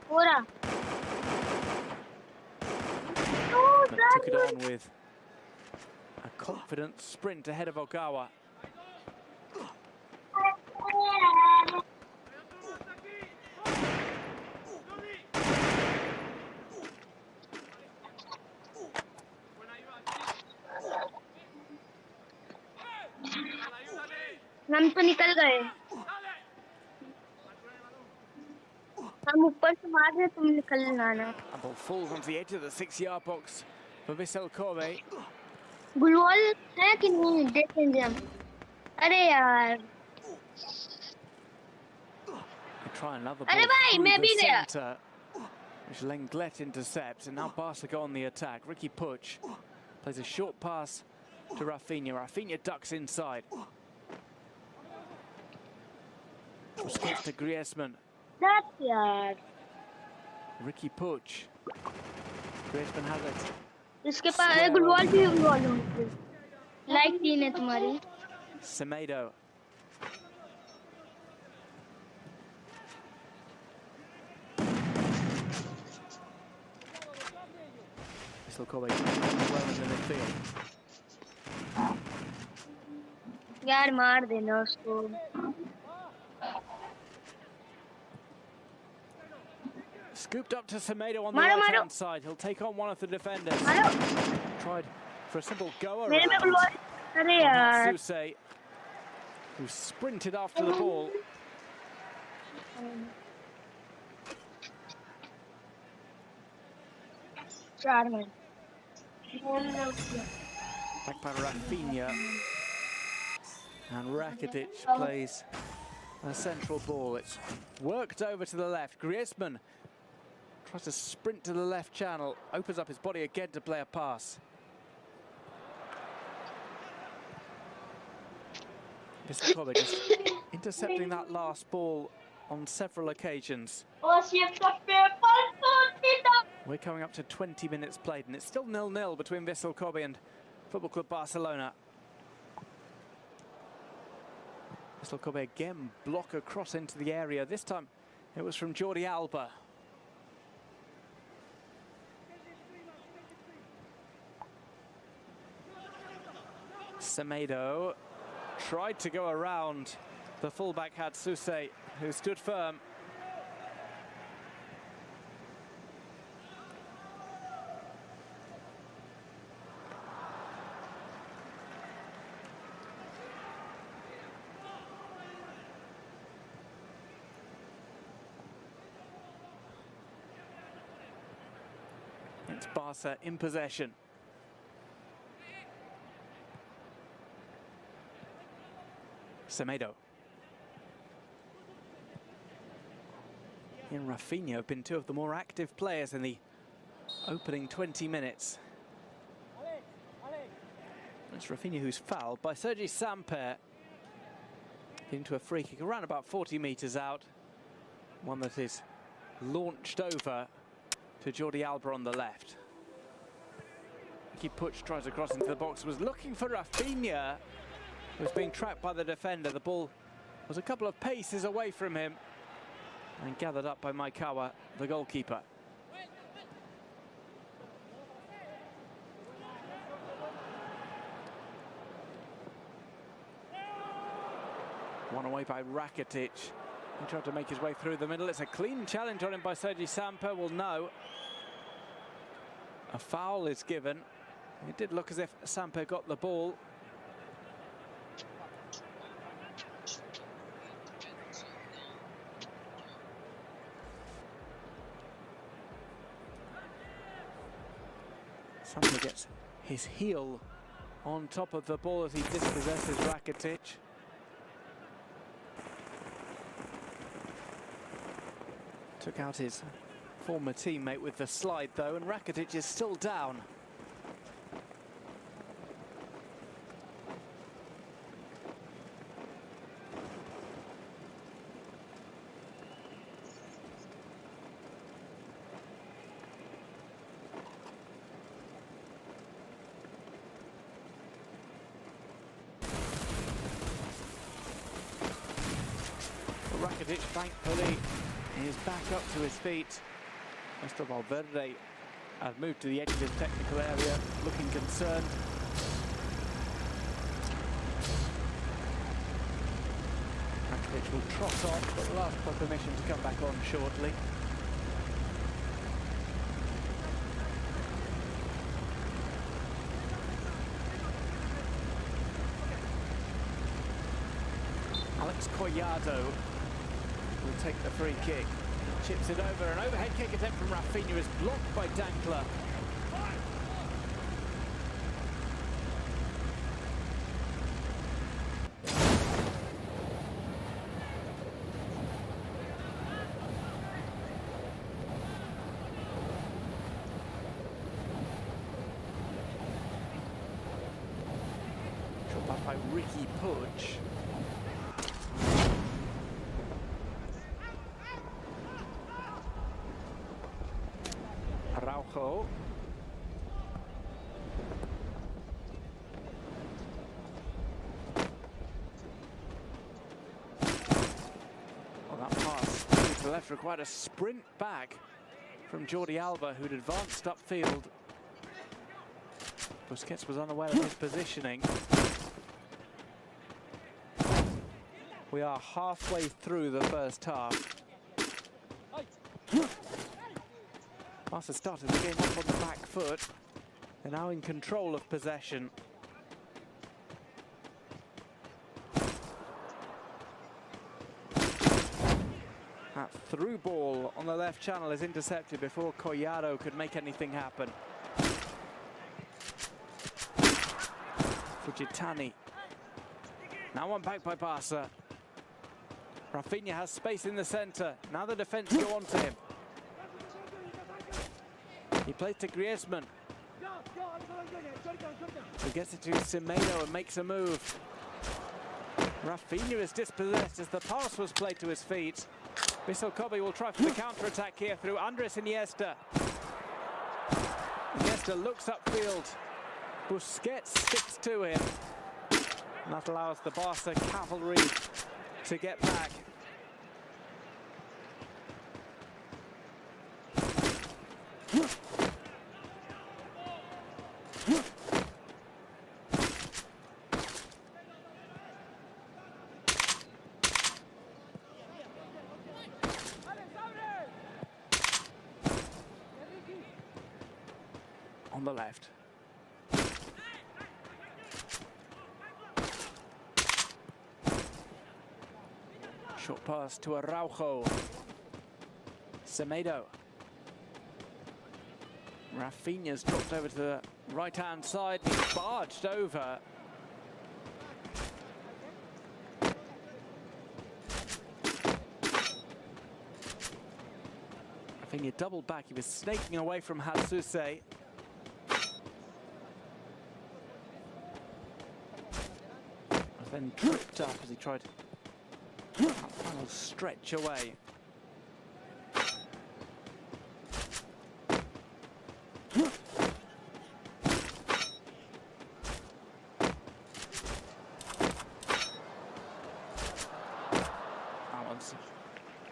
But took it on with a confident sprint ahead of Ogawa. हम तो निकल गए हम ऊपर से मार रहे तुम निकलना ना The ball falls onto the edge of the 6-yard box for Vissel Kobe. गुलवॉल है कि नहीं देखेंगे हम अरे यार Try another ball through the centre, which Lenglet intercepts, and now Barca go on the attack. Ricky Puch plays a short pass to Rafinha. Rafinha ducks inside. Busquets to Griezmann. That's यार Ricky Puch. Griezmann has it. इसके पास है गुलवॉल भी गुलवॉल होंगे like 3 है तुम्हारी Semedo. Vissel Kobe well in the midfield. यार मार देना उसको Scooped up to Semedo on the right-hand side. He'll take on one of the defenders. Tried for a simple go around. Hatsuse. who sprinted after the ball. Back by Rafinha. And Rakitic plays a central ball. It's worked over to the left. Griezmann tries to sprint to the left channel, opens up his body again to play a pass. Mr. Kobe just intercepting that last ball on several occasions. We're coming up to 20 minutes played, and it's still 0-0 between Vissel Kobe and Football Club Barcelona. Vissel Kobe again block across into the area. This time it was from Jordi Alba. Semedo tried to go around the fullback Hatsuse, who stood firm. It's Barca in possession. Semedo. He and Rafinha have been two of the more active players in the opening 20 minutes. It's Rafinha who's fouled by Sergi Samper into a free kick around about 40 metres out. One that is launched over to Jordi Alba on the left. Ricky Puig tries to cross into the box, was looking for Rafinha, was being trapped by the defender. The ball was a couple of paces away from him and gathered up by Maikawa, the goalkeeper. One away by Rakitic. He tried to make his way through the middle. It's a clean challenge on him by Sergi Samper. Well, no. A foul is given. It did look as if Samper got the ball. Samper gets his heel on top of the ball as he dispossesses Rakitic. Took out his former teammate with the slide though, and Rakitic is still down. Rakitic, thankfully, is back up to his feet. Mr. Valverde has moved to the edge of his technical area, looking concerned. Rakitic will trot on, but will ask for permission to come back on shortly. Alex Collado will take the free kick. Chips it over. An overhead kick attempt from Rafinha is blocked by Dankler. Shot back by Ricky Puig. Araujo. Well, that pass to the left required a sprint back from Jordi Alba, who'd advanced upfield. Busquets was unaware of his positioning. We are halfway through the first half. Barca started the game off on the back foot. They're now in control of possession. through ball on the left channel is intercepted before Collado could make anything happen. Fujitani. Now one back by Barca. Rafinha has space in the centre. Now the defence go on to him. He plays to Griezmann. He gets it to Semedo and makes a move. Rafinha is dispossessed as the pass was played to his feet. Vissel Kobe will try for the counter-attack here through Andres Iniesta. Iniesta looks upfield. Busquets sticks to him. And that allows the Barca cavalry to get back. On the left. Short pass to Araujo. Semedo. Rafinha's dropped over to the right-hand side. He's barged over. Rafinha doubled back. He was snaking away from Hatsuse. Then tripped up as he tried that final stretch away. That one's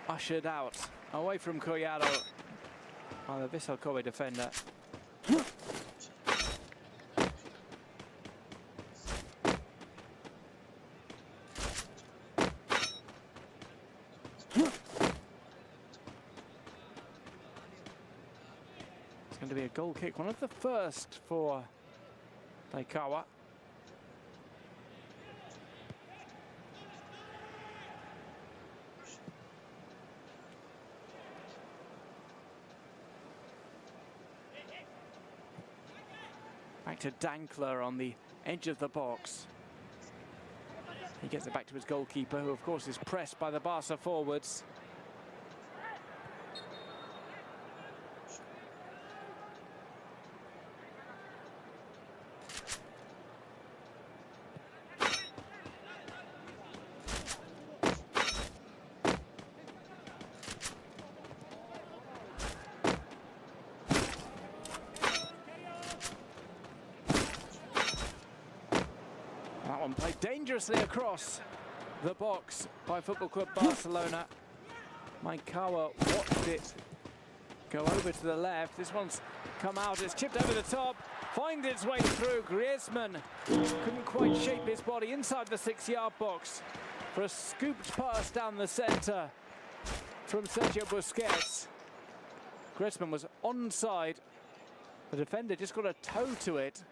ushered out away from Collado by the Vissel Kobe defender. Going to be a goal kick, one of the first for Daikawa. Back to Dankler on the edge of the box. He gets it back to his goalkeeper, who of course is pressed by the Barca forwards. That one played dangerously across the box by Football Club Barcelona. Maikawa watched it go over to the left. This one's come out, it's chipped over the top, finds its way through. Griezmann couldn't quite shape his body inside the 6-yard box for a scooped pass down the centre from Sergio Busquets. Griezmann was onside. The defender just got a toe to it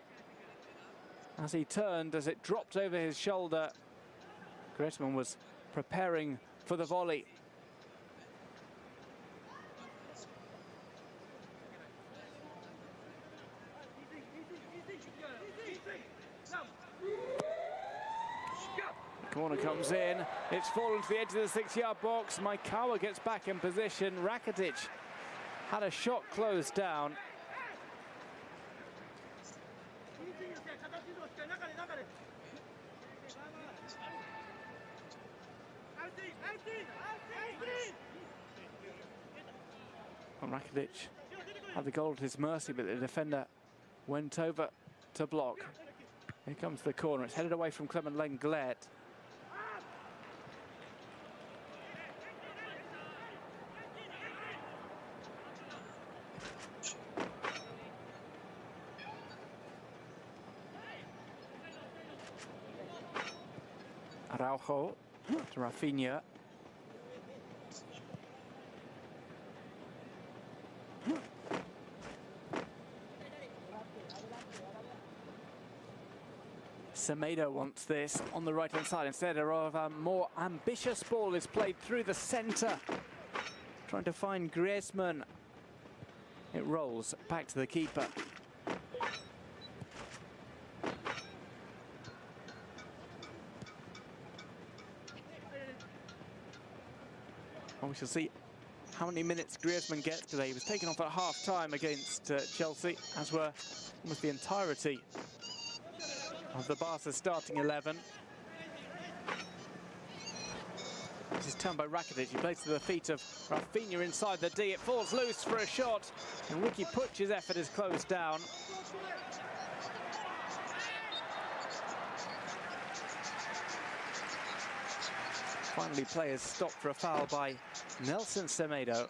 as he turned, as it dropped over his shoulder. Griezmann was preparing for the volley. The corner comes in, it's fallen to the edge of the 6-yard box. Maikawa gets back in position. Rakitic had a shot closed down. And Rakitic had the goal at his mercy, but the defender went over to block. Here comes the corner. It's headed away from Clement Lenglet. Araujo to Rafinha. Semedo wants this on the right-hand side. Instead of a more ambitious ball is played through the centre. trying to find Griezmann. It rolls back to the keeper. Well, we shall see how many minutes Griezmann gets today. He was taken off at half-time against Chelsea, as were almost the entirety of the Barca starting 11. This is turned by Rakitic. He plays to the feet of Rafinha inside the D. It falls loose for a shot, and Ricky Puig's effort is closed down. Finally, players stopped for a foul by Nelson Semedo.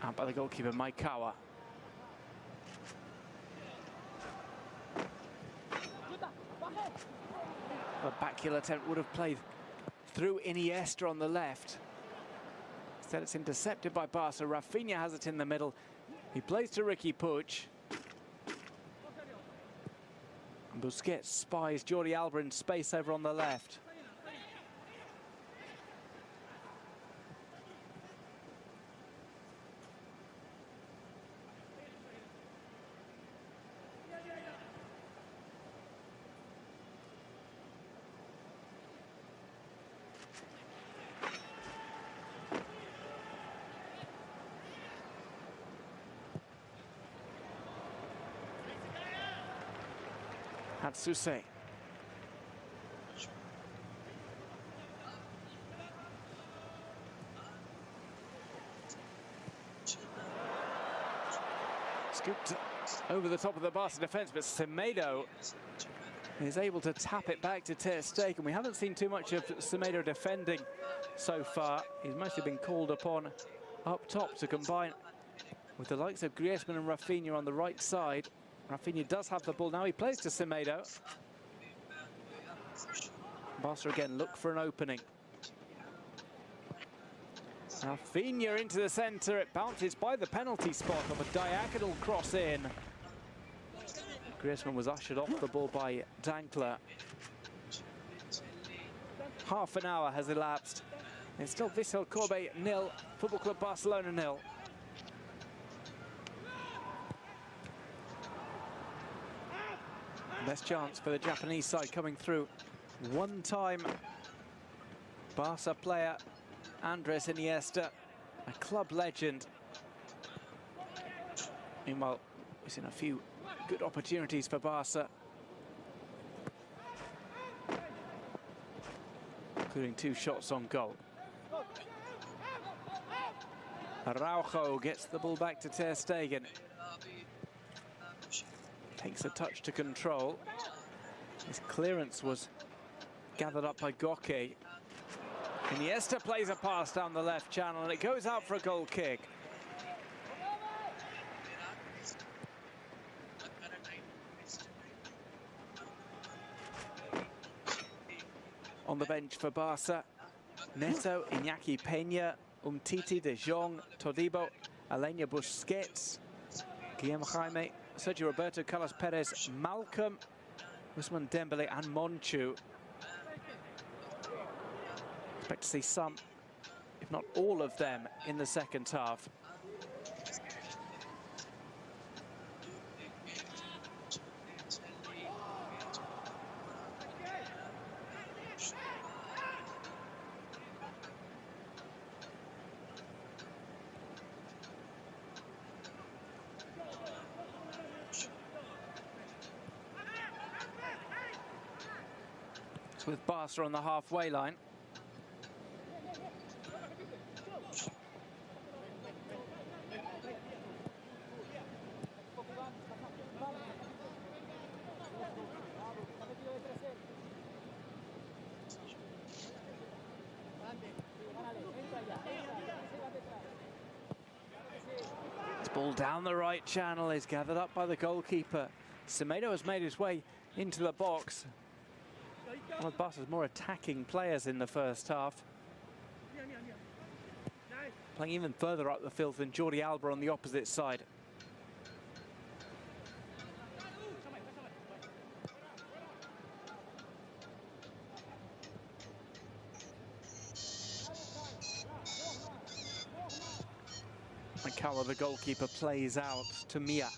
Out by the goalkeeper, Maikawa. A backheel attempt would have played through Iniesta on the left. Instead, it's intercepted by Barca. Rafinha has it in the middle. He plays to Ricky Puig. And Busquets spies Jordi Alba in space over on the left. Hatsuse. Scooped over the top of the Barca defence, but Semedo is able to tap it back to Ter Stegen. We haven't seen too much of Semedo defending so far. He's mostly been called upon up top to combine with the likes of Griezmann and Rafinha on the right side. Rafinha does have the ball now. He plays to Semedo. Barca again look for an opening. Rafinha into the centre. It bounces by the penalty spot of a diagonal cross in. Griezmann was ushered off the ball by Dankler. Half an hour has elapsed. It's still Vissel Kobe 0, Football Club Barcelona 0. Best chance for the Japanese side coming through. One-time Barca player, Andres Iniesta, a club legend. Meanwhile, we've seen a few good opportunities for Barca, including 2 shots on goal. Araujo gets the ball back to Ter Stegen. Takes a touch to control. His clearance was gathered up by Goke. Iniesta plays a pass down the left channel and it goes out for a goal kick. On the bench for Barca, Neto, Iñaki Peña, Umtiti, De Jong, Todibo, Alenia Busquets, Guillaume Jaime, Sergio Roberto, Carlos Perez, Malcolm, Ousmane Dembele and Monchu. Expect to see some, if not all of them, in the second half. With Barca on the halfway line. This ball down the right channel is gathered up by the goalkeeper. Semedo has made his way into the box. One of Barca's more attacking players in the first half. Playing even further up the field than Jordi Alba on the opposite side. And Kawa, the goalkeeper, plays out to Mia.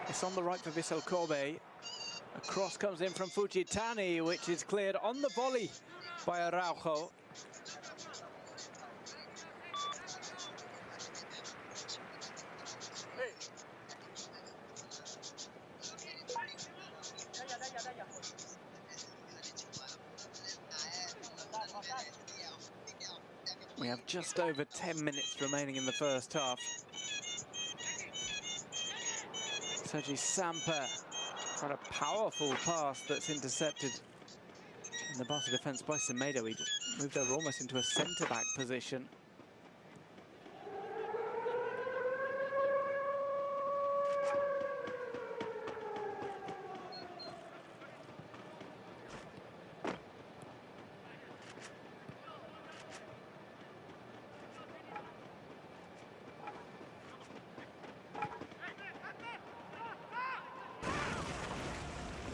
It's on the right for Vissel Kobe. A cross comes in from Fujitani, which is cleared on the volley by Araujo. We have just over 10 minutes remaining in the first half. Sergi Samper, quite a powerful pass that's intercepted in the Barca defence by Semedo. He moved over almost into a centre-back position.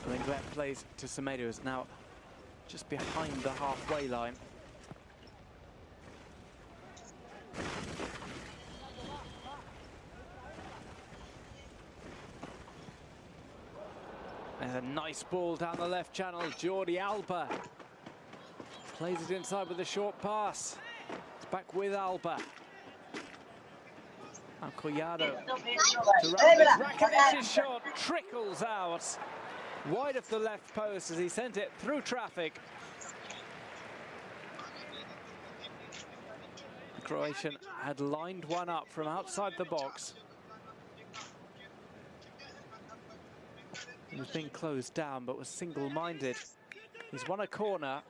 Lenglet plays to Semedo, who's now just behind the halfway line. There's a nice ball down the left channel. Jordi Alba plays it inside with a short pass. It's back with Alba. And Collado to Rakitich's shot trickles out wide of the left post as he sent it through traffic. The Croatian had lined one up from outside the box. He was being closed down but was single-minded. He's won a corner.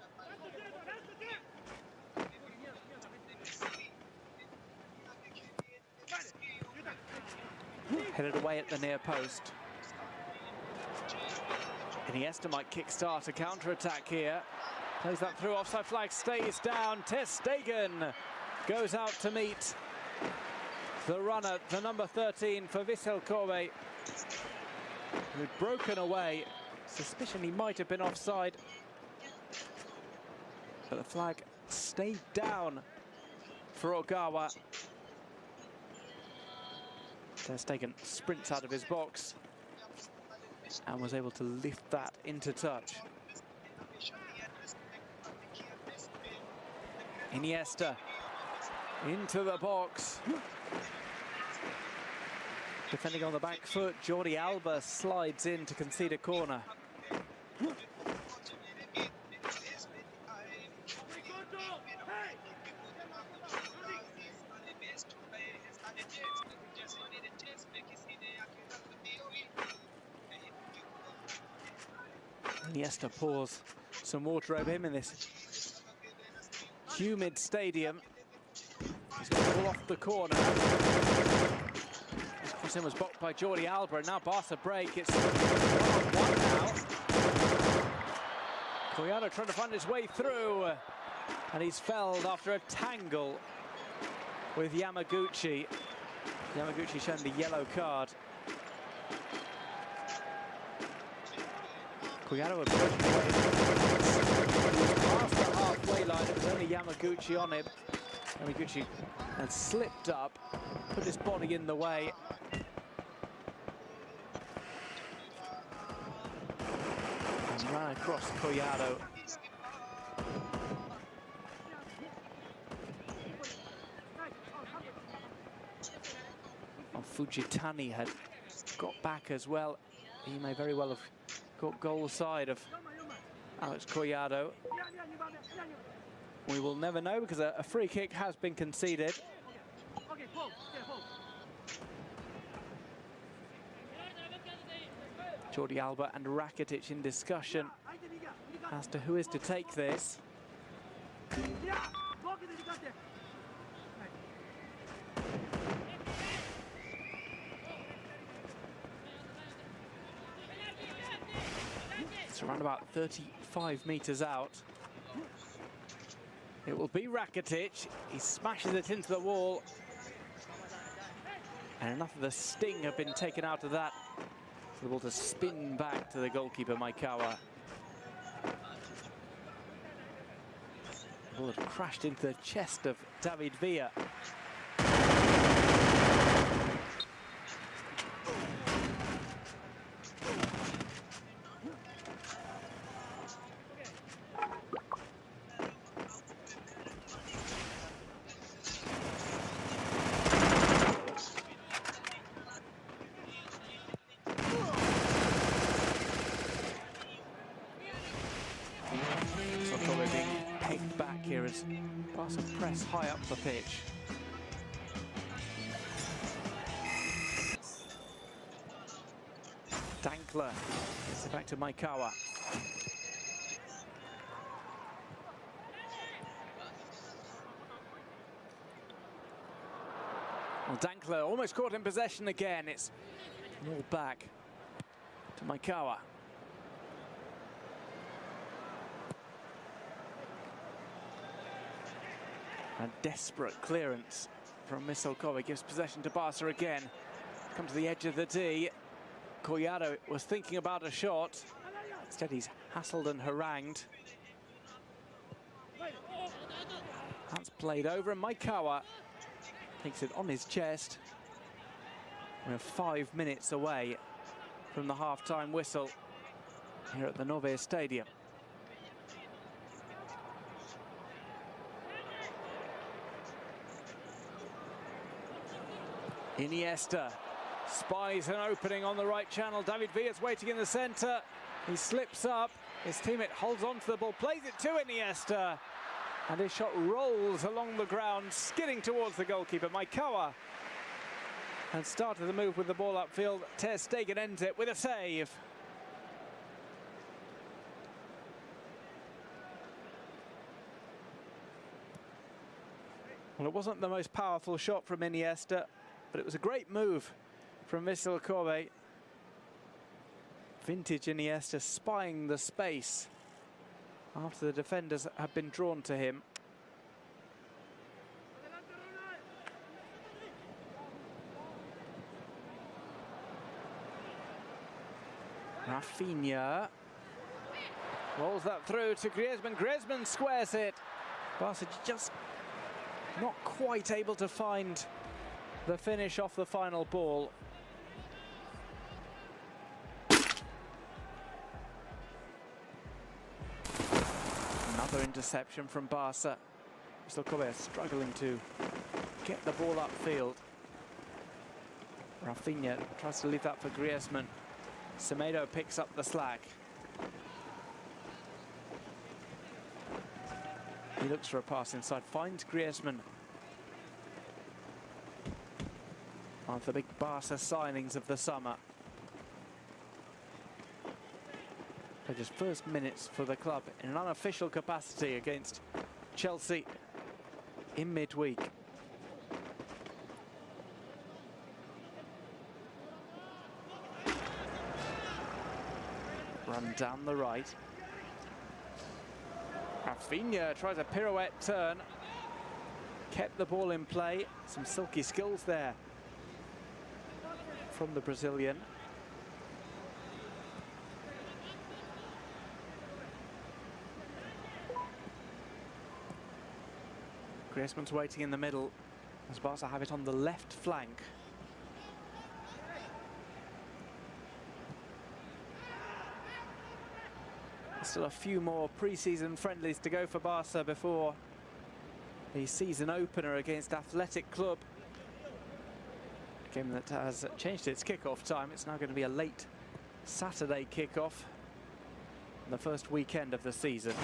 Headed away at the near post. Iniesta might kickstart a counter-attack here. Plays that through, offside flag stays down. Ter Stegen goes out to meet the runner, the number 13 for Vissel Kobe, who'd broken away. Suspicion he might have been offside, but the flag stayed down for Ogawa. Ter Stegen sprints out of his box and was able to lift that into touch. Iniesta into the box. Defending on the back foot, Jordi Alba slides in to concede a corner. Iniesta pours some water over him in this humid stadium. He's going to pull off the corner. This crossing was blocked by Jordi Alba, and now Barca break. It's 1-1 now. Collado trying to find his way through, and he's felled after a tangle with Yamaguchi. Yamaguchi showing the yellow card. Collado approaching away. Past the halfway line, it was only Yamaguchi on him. Yamaguchi had slipped up, put his body in the way. And ran across Collado. And Fujitani had got back as well. He may very well have got goal side of Alex Collado. We will never know because a free kick has been conceded. Jordi Alba and Rakitic in discussion as to who is to take this. It's around about 35 metres out. It will be Rakitic. He smashes it into the wall. And enough of the sting have been taken out of that for the ball to spin back to the goalkeeper, Maikawa. The ball had crashed into the chest of David Villa. Being pegged back here as Barca press high up the pitch. Dankler gets it back to Maikawa. Well, Dankler almost caught in possession again. It's all back to Maikawa. A desperate clearance from Misselkova gives possession to Barca again. Come to the edge of the D. Collado was thinking about a shot. Instead, he's hassled and harangued. That's played over, and Maikawa takes it on his chest. We're 5 minutes away from the half-time whistle here at the Nove Stadium. Iniesta spies an opening on the right channel. David Villa's waiting in the centre. He slips up. His teammate holds on to the ball, plays it to Iniesta. And his shot rolls along the ground, skidding towards the goalkeeper, Maikawa. And started the move with the ball upfield. Ter Stegen ends it with a save. Well, it wasn't the most powerful shot from Iniesta, but it was a great move from Misselkova. Vintage Iniesta spying the space after the defenders have been drawn to him. Rafinha rolls that through to Griezmann. Griezmann squares it. Barca just not quite able to find the finish off the final ball. Another interception from Barca. Misselkova struggling to get the ball upfield. Rafinha tries to leave that for Griezmann. Semedo picks up the slack. He looks for a pass inside, finds Griezmann. One of the big Barca signings of the summer. Played his first minutes for the club in an unofficial capacity against Chelsea in midweek. Run down the right. Rafinha tries a pirouette turn. Kept the ball in play. Some silky skills there from the Brazilian. Griezmann's waiting in the middle as Barca have it on the left flank. Still a few more pre-season friendlies to go for Barca before the season opener against Athletic Club. A game that has changed its kickoff time. It's now going to be a late Saturday kickoff on the first weekend of the season.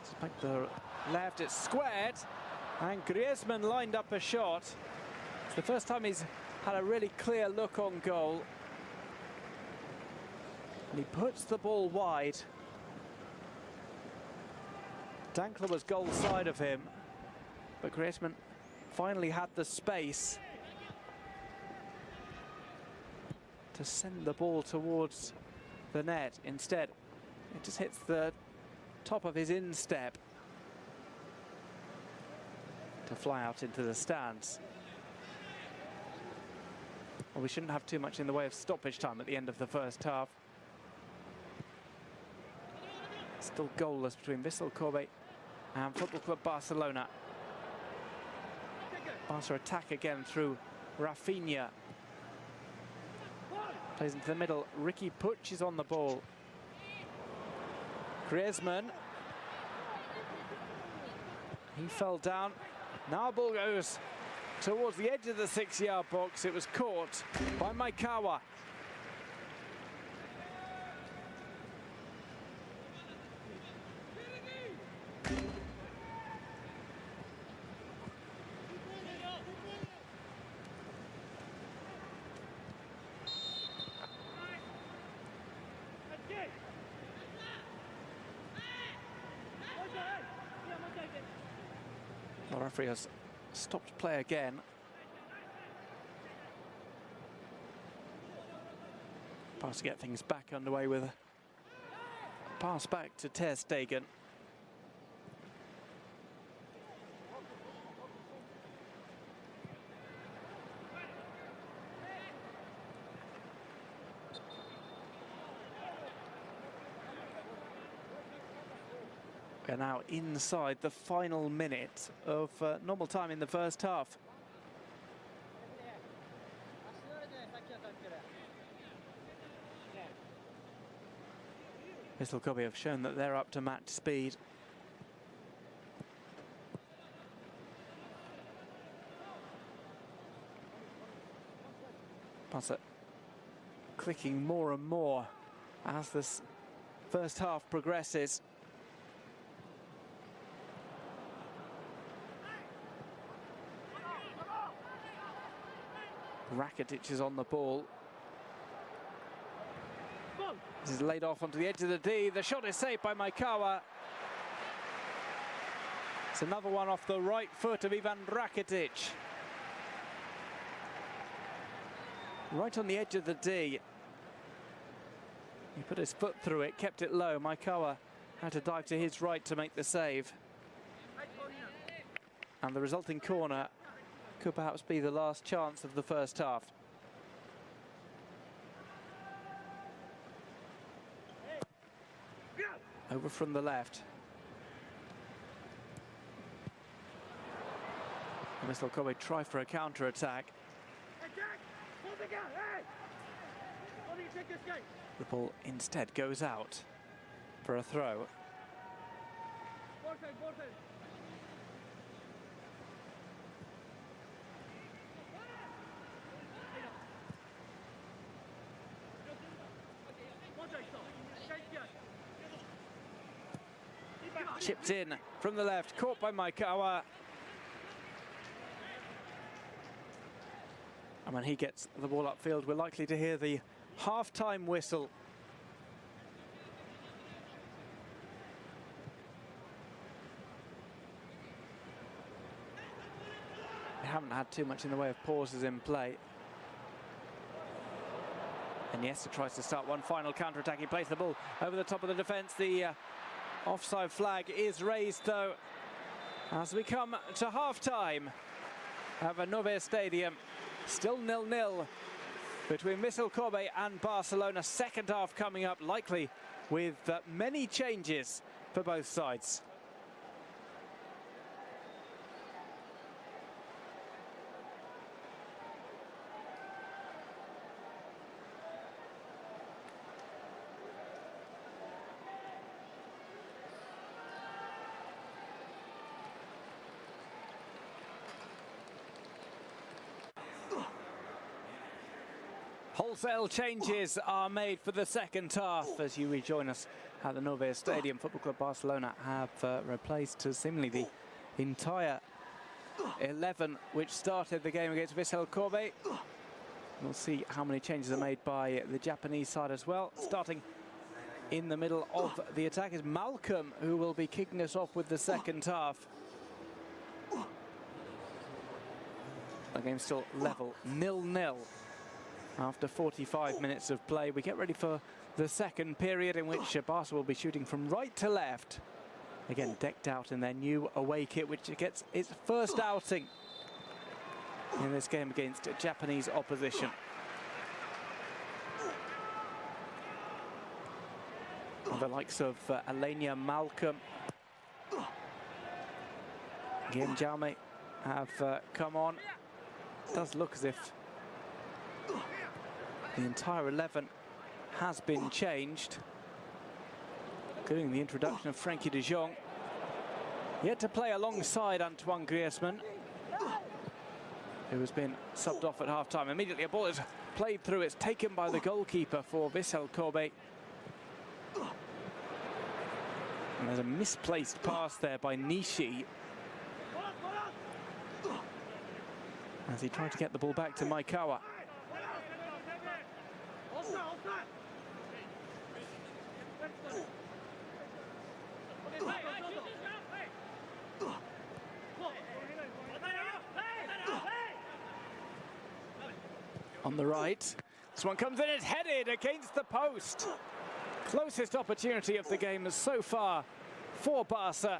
It's back to the left, it's squared, and Griezmann lined up a shot. It's the first time he's had a really clear look on goal. And he puts the ball wide. Dankler was goal side of him, but Griezmann finally had the space to send the ball towards the net. Instead, it just hits the top of his instep to fly out into the stands. Well, we shouldn't have too much in the way of stoppage time at the end of the first half. Still goalless between Vissel Kobe and Football Club Barcelona. Barca attack again through Rafinha. Plays into the middle. Ricky Puig is on the ball. Griezmann. He fell down. Now ball goes towards the edge of the 6-yard box. It was caught by Maikawa. The referee has stopped play again. Pass to get things back underway with a pass back to Ter Stegen. We're now inside the final minute of normal time in the first half. Vissel Kobe have shown that they're up to match speed. Barca clicking more and more as this first half progresses. Rakitic is on the ball. This is laid off onto the edge of the D. The shot is saved by Maikawa. It's another one off the right foot of Ivan Rakitic. Right on the edge of the D. He put his foot through it, kept it low. Maikawa had to dive to his right to make the save. And the resulting corner could perhaps be the last chance of the first half. Over from the left. Vissel Kobe try for a counter-attack. The ball instead goes out for a throw. Chipped in from the left, caught by Maikawa. And when he gets the ball upfield, we're likely to hear the half-time whistle. They haven't had too much in the way of pauses in play. Iniesta tries to start one final counter-attack. He plays the ball over the top of the defence. The offside flag is raised, though, as we come to half-time at Vanover Stadium. Still 0-0 between Vissel Kobe and Barcelona. Second half coming up, likely with many changes for both sides. Wholesale changes are made for the second half as you rejoin us at the Vanover Stadium. Football Club Barcelona have replaced seemingly the entire 11 which started the game against Vissel Kobe. We'll see how many changes are made by the Japanese side as well. Starting in the middle of the attack is Malcolm, who will be kicking us off with the second half. The game's still level, 0-0. After 45 minutes of play, we get ready for the second period, in which Barca will be shooting from right to left. Again, decked out in their new away kit, which gets its first outing in this game against Japanese opposition. The likes of Alenia Malcolm, Guillaume Jaume have come on. It does look as if the entire 11 has been changed, including the introduction of Frenkie de Jong, yet to play alongside Antoine Griezmann, who has been subbed off at half-time. Immediately a ball is played through. It's taken by the goalkeeper for Vissel Kobe. And there's a misplaced pass there by Nishi, as he tried to get the ball back to Maikawa. On the right, this one comes in, it's headed against the post. Closest opportunity of the game so far for Barca.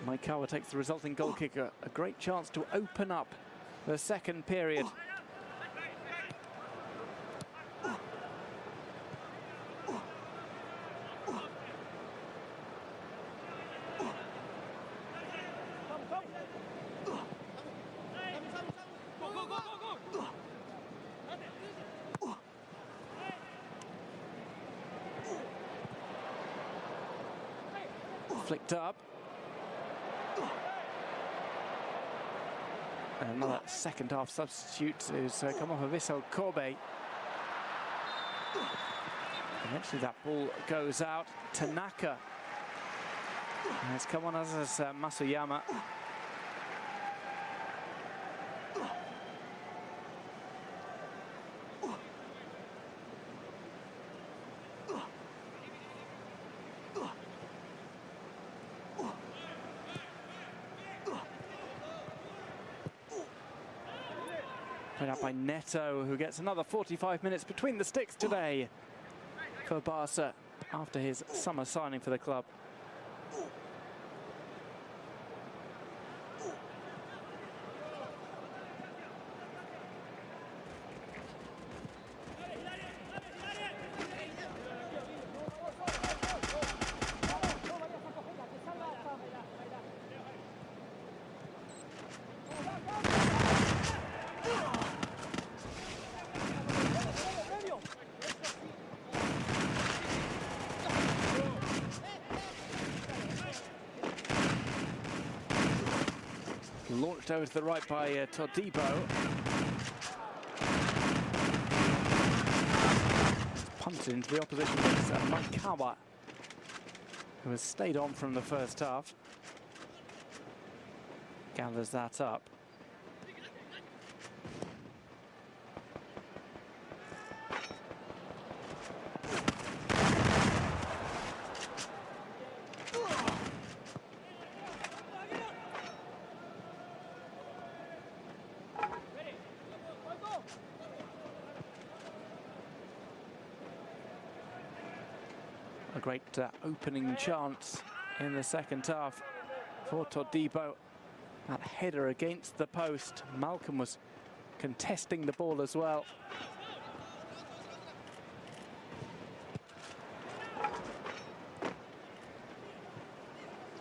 Maikawa takes the resulting goal kick, a great chance to open up the second period. Flicked up. And another second half substitute has come off of Vissel Kobe. Eventually that ball goes out. Tanaka has come on as Masuyama. Played out by Neto, who gets another 45 minutes between the sticks today for Barca after his summer signing for the club. Launched over to the right by Todibo. Punted into the opposition against Maikawa, who has stayed on from the first half. Gathers that up. A great opening chance in the second half for Todibo. That header against the post. Malcolm was contesting the ball as well.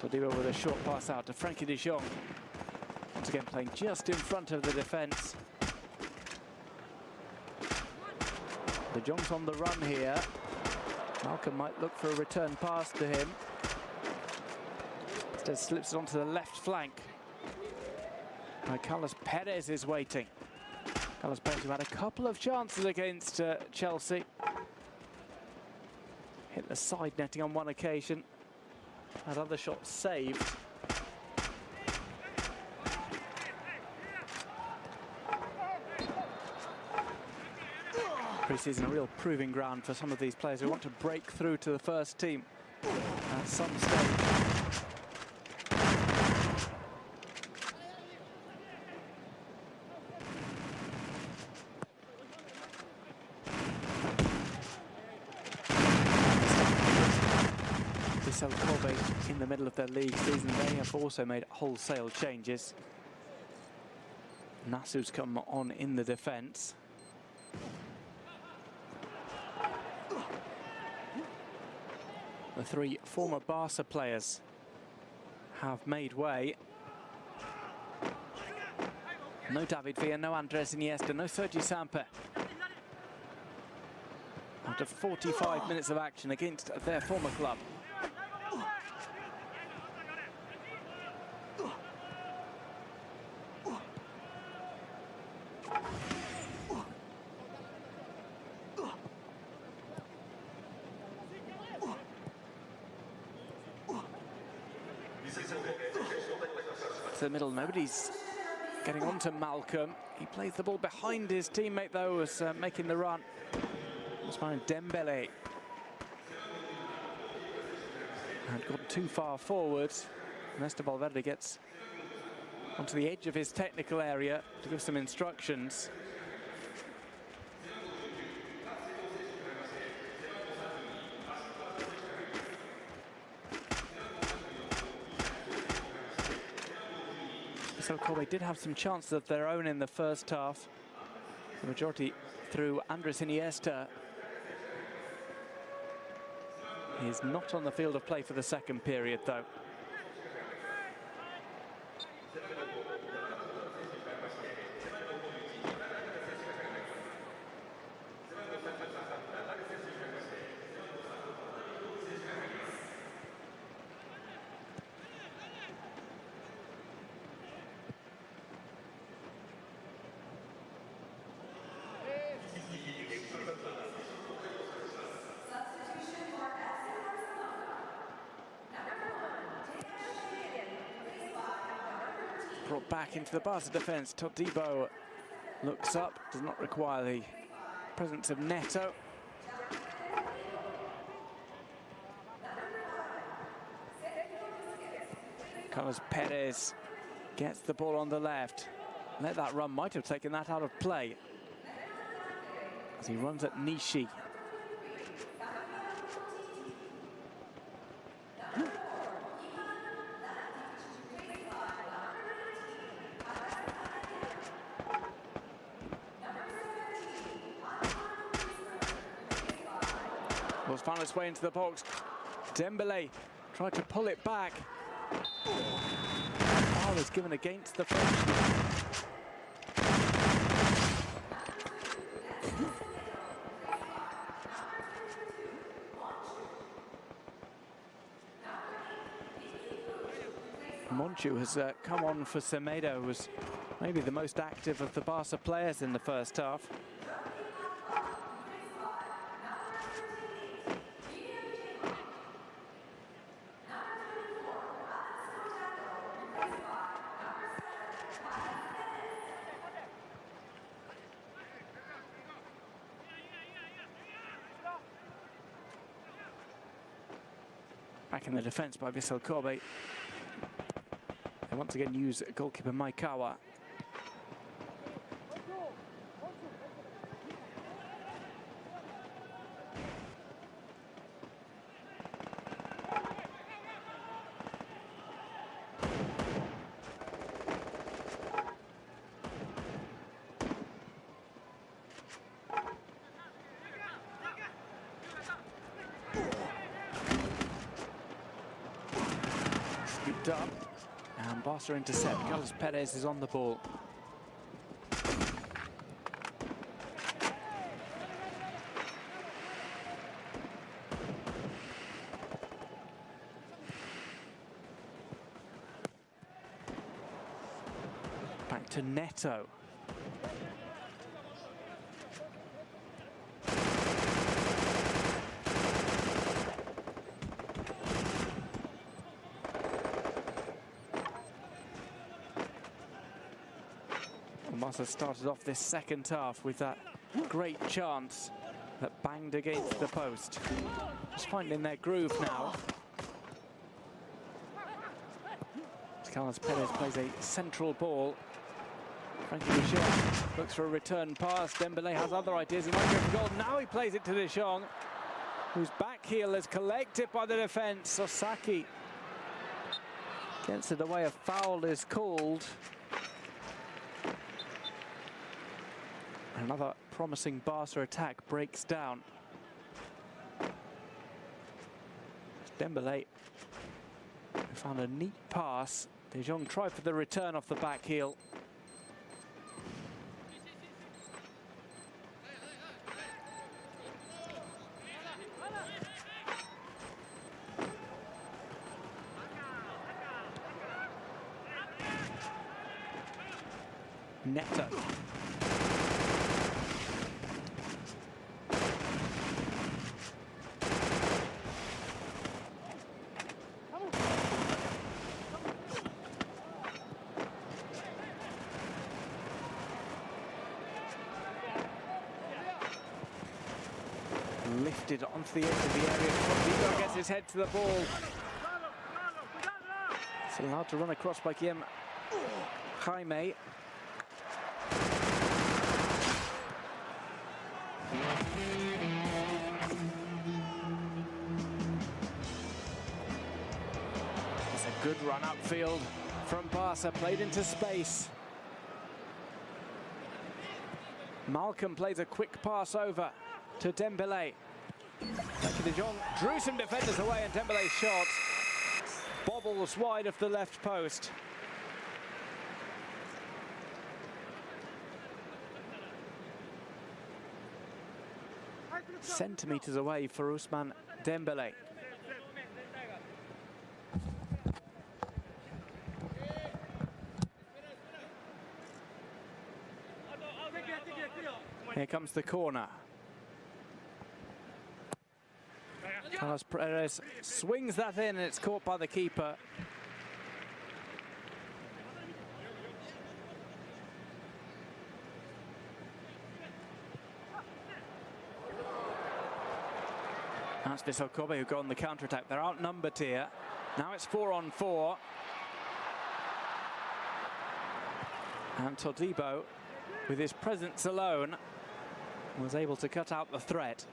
Todibo with a short pass out to Frenkie de Jong. Once again playing just in front of the defence. De Jong's on the run here. Malcolm might look for a return pass to him. Instead slips it onto the left flank. Carlos Perez is waiting. Carlos Perez, who had a couple of chances against Chelsea. Hit the side netting on one occasion. Had other shots saved. Pre-season, a real proving ground for some of these players who want to break through to the first team at some stage. Kobe in the middle of their league season, they have also made wholesale changes. Nasu's come on in the defence. The three former Barca players have made way. No David Villa, no Andres Iniesta, no Sergi Samper. After 45 minutes of action against their former club. To the middle, nobody's getting on to Malcolm. He plays the ball behind his teammate though, was making the run. Ousmane Dembele had gone too far forward. Ernesto Valverde gets onto the edge of his technical area to give some instructions. So Kobe did have some chances of their own in the first half. The majority through Andres Iniesta. He is not on the field of play for the second period though. Brought back into the Barca defence. Todibo looks up, does not require the presence of Neto. Carlos Perez gets the ball on the left. Let that run, might have taken that out of play as he runs at Nishi. Found its way into the box. Dembele tried to pull it back. Foul is given against the French. Monchu has come on for Semedo, who was maybe the most active of the Barca players in the first half. Back in the defence by Vissel Kobe. They once again use goalkeeper Maikawa. Up and Barca intercept. Carlos Perez is on the ball. Back to Neto. Barca started off this second half with that great chance that banged against the post. Just finding their groove now. Carlos Perez plays a central ball. Frankie de Jong looks for a return pass. Dembele has other ideas. He might go for goal. Now he plays it to de Jong, whose back heel is collected by the defence. Sasaki gets it away. A foul is called. Another promising Barca attack breaks down. Dembele found a neat pass. De Jong tried for the return off the back heel. Neto. Lifted onto the edge of the area. Vigo gets his head to the ball. It's allowed to run across by Guillem Jaime. It's a good run upfield from Barca, played into space. Malcolm plays a quick pass over to Dembele. Frankie de Jong drew some defenders away, and Dembele's shot bobbles wide of the left post. Centimetres away for Ousmane Dembele. Here comes the corner. Carlos Perez swings that in, and it's caught by the keeper. That's Vissel Kobe who go on the counter-attack. They're outnumbered here. Now it's 4-on-4. And Todibo, with his presence alone, was able to cut out the threat.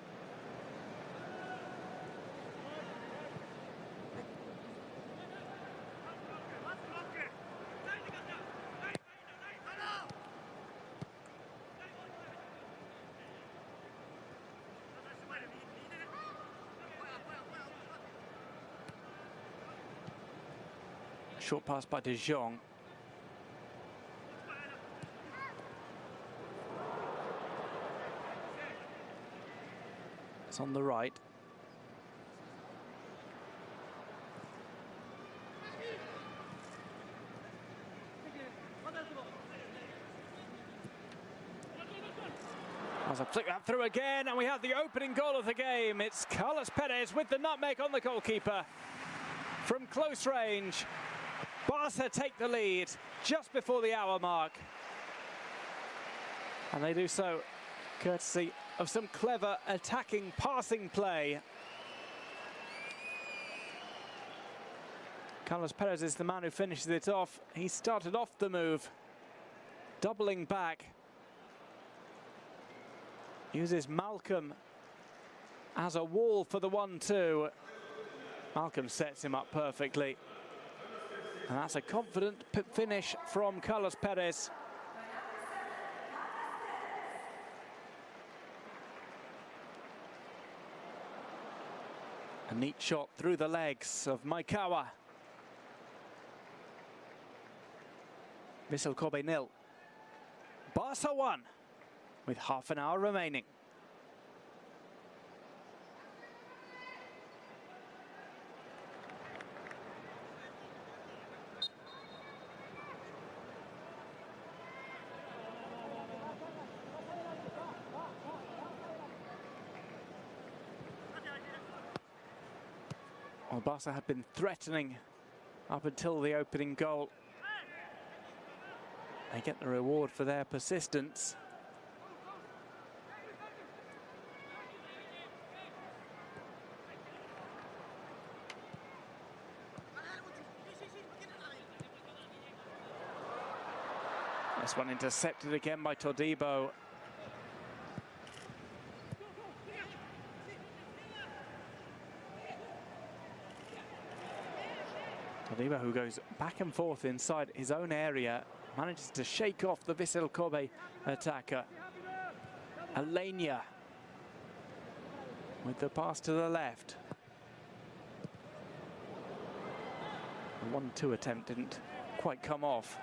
Short pass by de Jong. It's on the right. As I flick that through again, and we have the opening goal of the game. It's Carlos Perez with the nutmeg on the goalkeeper from close range. Barca take the lead just before the hour mark. And they do so courtesy of some clever attacking passing play. Carlos Perez is the man who finishes it off. He started off the move, doubling back. Uses Malcolm as a wall for the 1-2. Malcolm sets him up perfectly. And that's a confident finish from Carlos Perez. A neat shot through the legs of Maikawa. Vissel Kobe 0. Barca 1 with half an hour remaining. Well, Barca had been threatening up until the opening goal. They get the reward for their persistence. This one intercepted again by Todibo. Todibo, who goes back and forth inside his own area, manages to shake off the Vissel Kobe attacker. Alenia with the pass to the left. The 1-2 attempt didn't quite come off.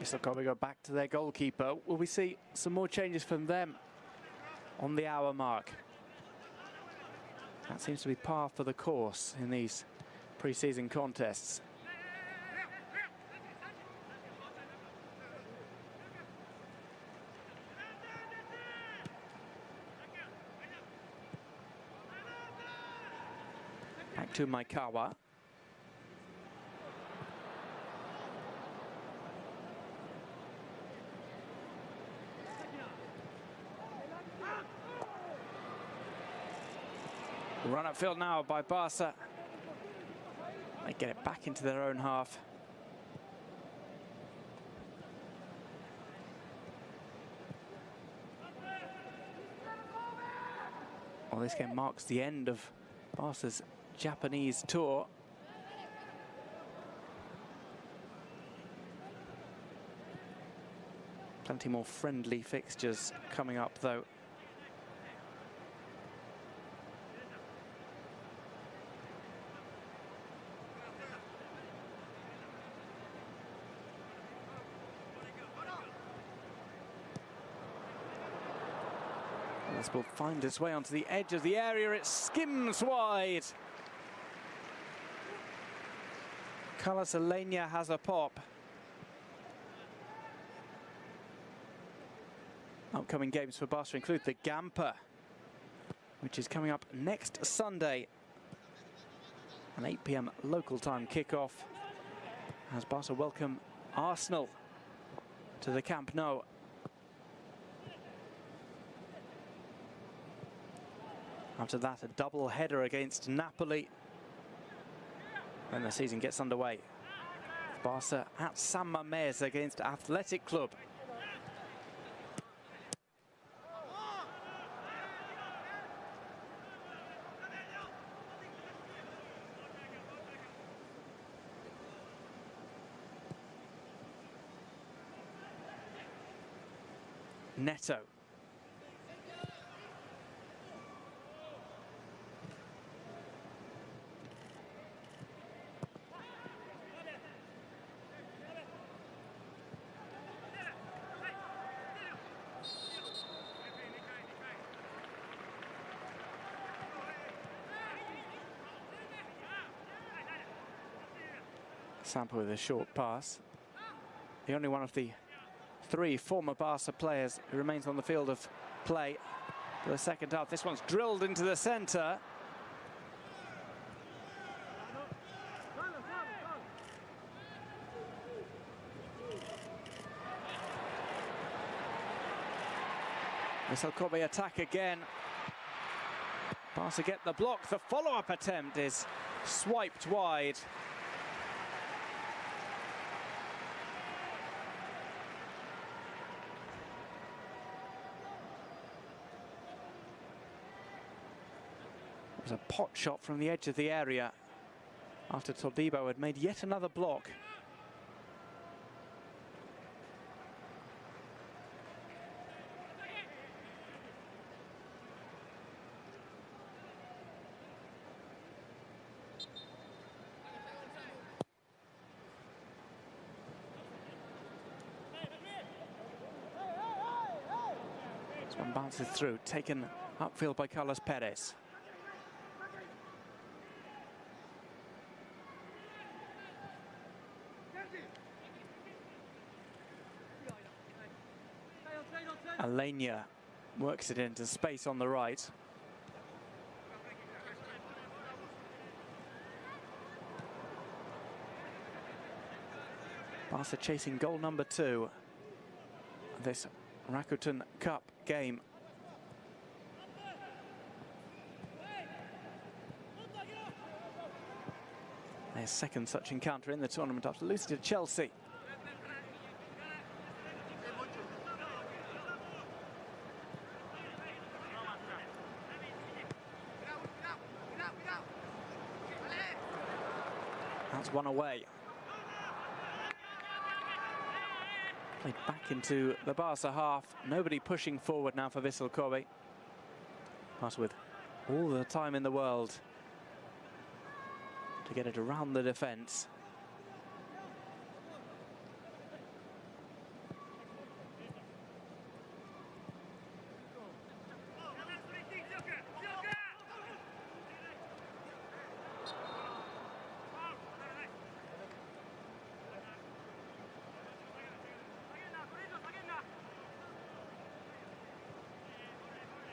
Vissel Kobe go back to their goalkeeper. Will we see some more changes from them on the hour mark? That seems to be par for the course in these pre-season contests. Back to Maikawa. Run upfield now by Barca. They get it back into their own half. Well, this game marks the end of Barca's Japanese tour. Plenty more friendly fixtures coming up, though. This will find its way onto the edge of the area. It skims wide. Carlos Alenia has a pop. Upcoming games for Barca include the Gamper, which is coming up next Sunday. An 8 PM local time kickoff as Barca welcome Arsenal to the Camp Nou. After that, a double header against Napoli. Then the season gets underway. Barca at San Mamés against Athletic Club. Neto. Sampa with a short pass. The only one of the three former Barca players who remains on the field of play for the second half. This one's drilled into the centre. Vissel Kobe attack again. Barca get the block. The follow-up attempt is swiped wide. It was a pot shot from the edge of the area after Todibo had made yet another block. This one bounces through, taken upfield by Carlos Perez. Alenia works it into space on the right. Barca chasing goal number 2 of this Rakuten Cup game. Their second such encounter in the tournament after losing to Chelsea. That's one away. Played back into the Barca half. Nobody pushing forward now for Vissel Kobe. Barca with all the time in the world to get it around the defence.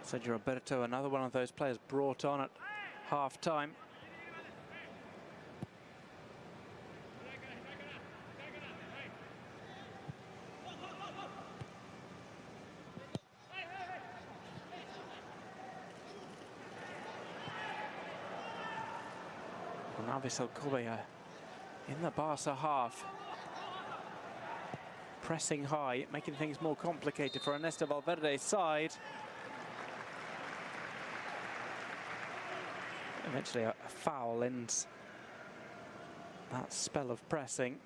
Sergio Roberto, another one of those players brought on at half-time. Well, now Vissel Kobe in the Barca half. Pressing high, making things more complicated for Ernesto Valverde's side. Eventually a foul ends that spell of pressing.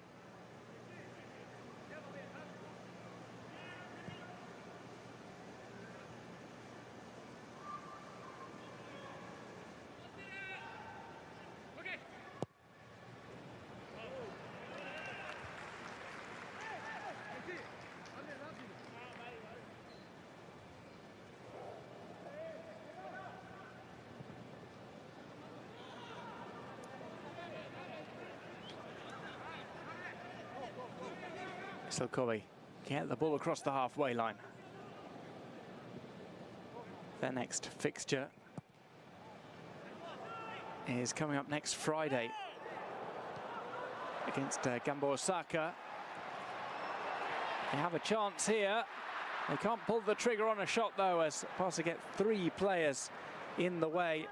Vissel Kobe get the ball across the halfway line. Their next fixture is coming up next Friday against Gambo Osaka. They have a chance here. They can't pull the trigger on a shot though, as Barca get 3 players in the way.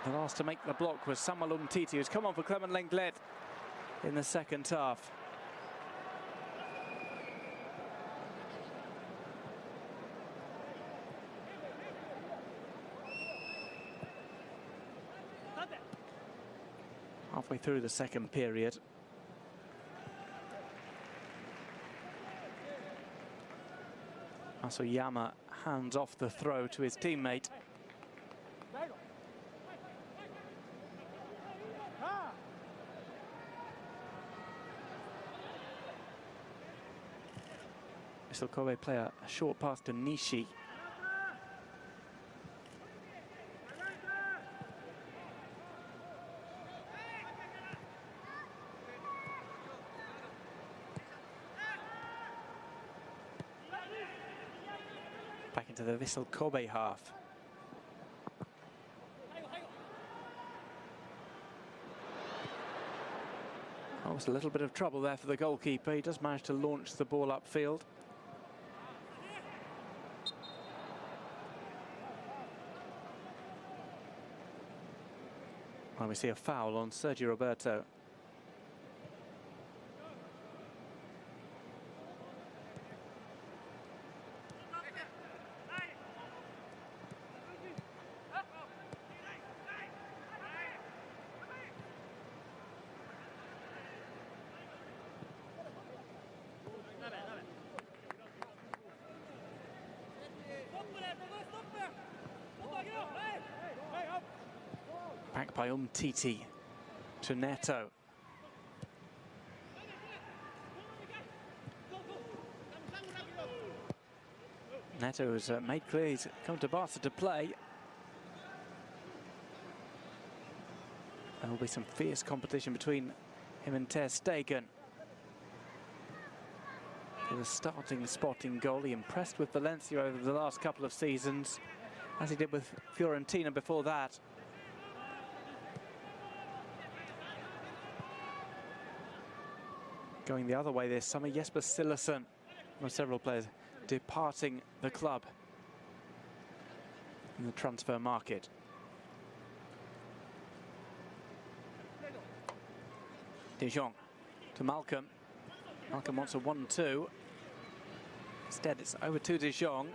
The last to make the block was Samuel Umtiti, who's come on for Clement Lenglet in the second half. Halfway through the second period. Masuyama hands off the throw to his teammate. Vissel Kobe play a short pass to Nishi. Back into the Vissel Kobe half. Oh, it's a little bit of trouble there for the goalkeeper. He does manage to launch the ball upfield. Well, we see a foul on Sergio Roberto. Back by Umtiti to Neto. Neto has made clear he's come to Barca to play. There will be some fierce competition between him and Ter Stegen for the starting spot in goal. He impressed with Valencia over the last couple of seasons, as he did with Fiorentina before that. Going the other way this summer, Jesper Sillason, one of several players departing the club in the transfer market. De Jong to Malcolm. Malcolm wants a 1-2. Instead, it's over to De Jong.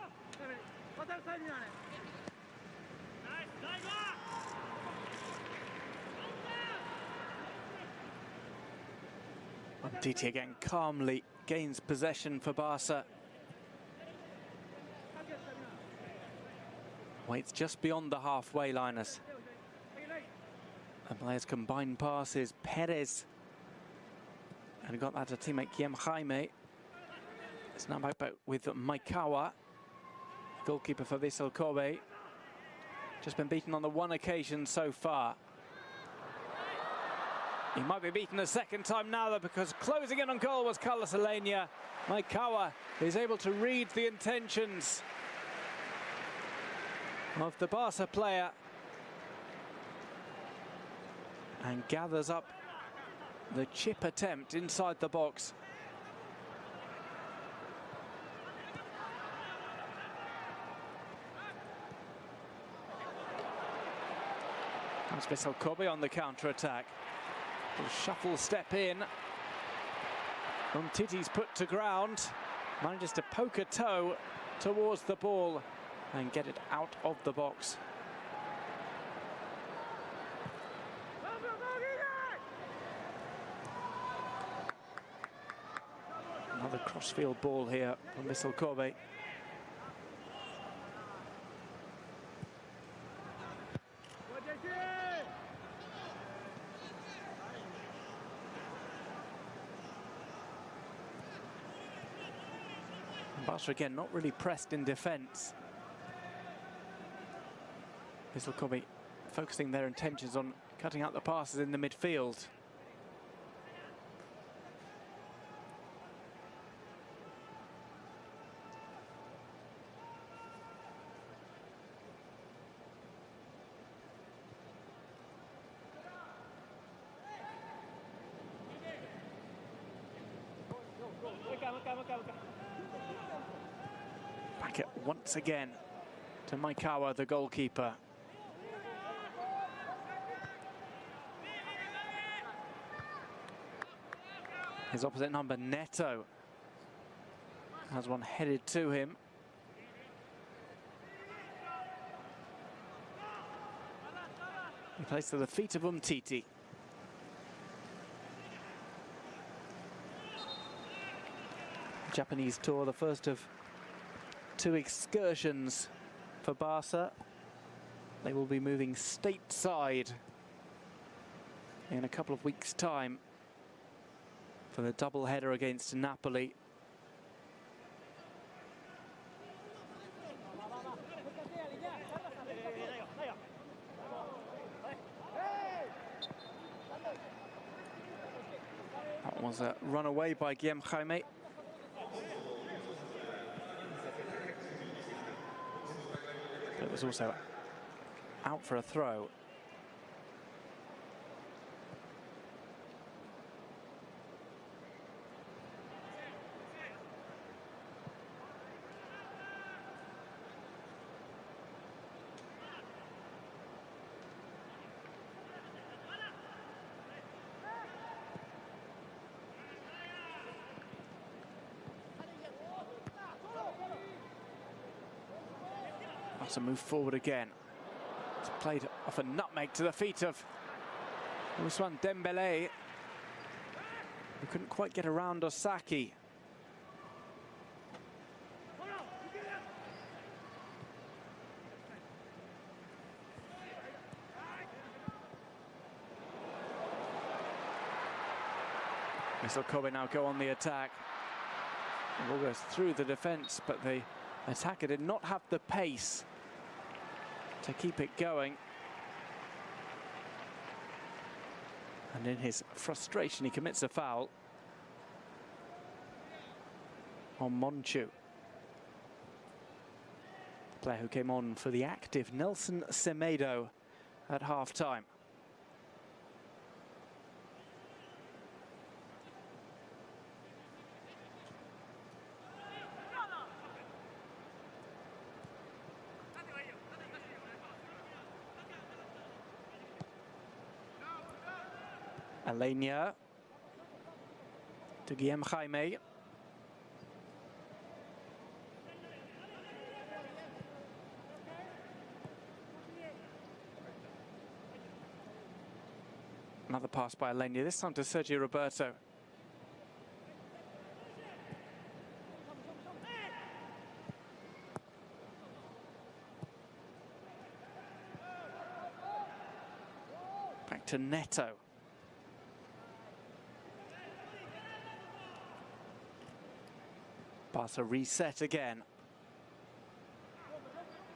Titi again calmly gains possession for Barca. Waits just beyond the halfway line as the players combine passes. Perez and got that to teammate Guillem Jaime. It's now back with Maikawa, goalkeeper for Vissel Kobe. Just been beaten on the one occasion so far. He might be beaten a second time now, though, because closing in on goal was Carlos Alenia. Maikawa is able to read the intentions of the Barca player and gathers up the chip attempt inside the box. That's Vissel Kobe on the counter-attack. A shuffle step in. Umtiti's put to ground. Manages to poke a toe towards the ball and get it out of the box. Another crossfield ball here from Vissel Kobe. Barca again not really pressed in defence. Vissel Kobe focusing their intentions on cutting out the passes in the midfield. Back it once again to Maikawa, the goalkeeper. His opposite number, Neto, has one headed to him. He plays to the feet of Umtiti. Japanese tour, the first of two excursions for Barca. They will be moving stateside in a couple of weeks' time for the double header against Napoli. That was a run away by Guillem Jaime. But it was also out for a throw. That's a move forward again. It's played off a nutmeg to the feet of Ousmane Dembélé, who couldn't quite get around Osaki. Vissel Kobe now go on the attack. The ball goes through the defence, but the attacker did not have the pace to keep it going. And in his frustration, he commits a foul on Monchu. The player who came on for the active Nelson Semedo at half-time. Alenia to Guillem Jaime. Another pass by Alenia, this time to Sergio Roberto. Back to Neto. Barca reset again.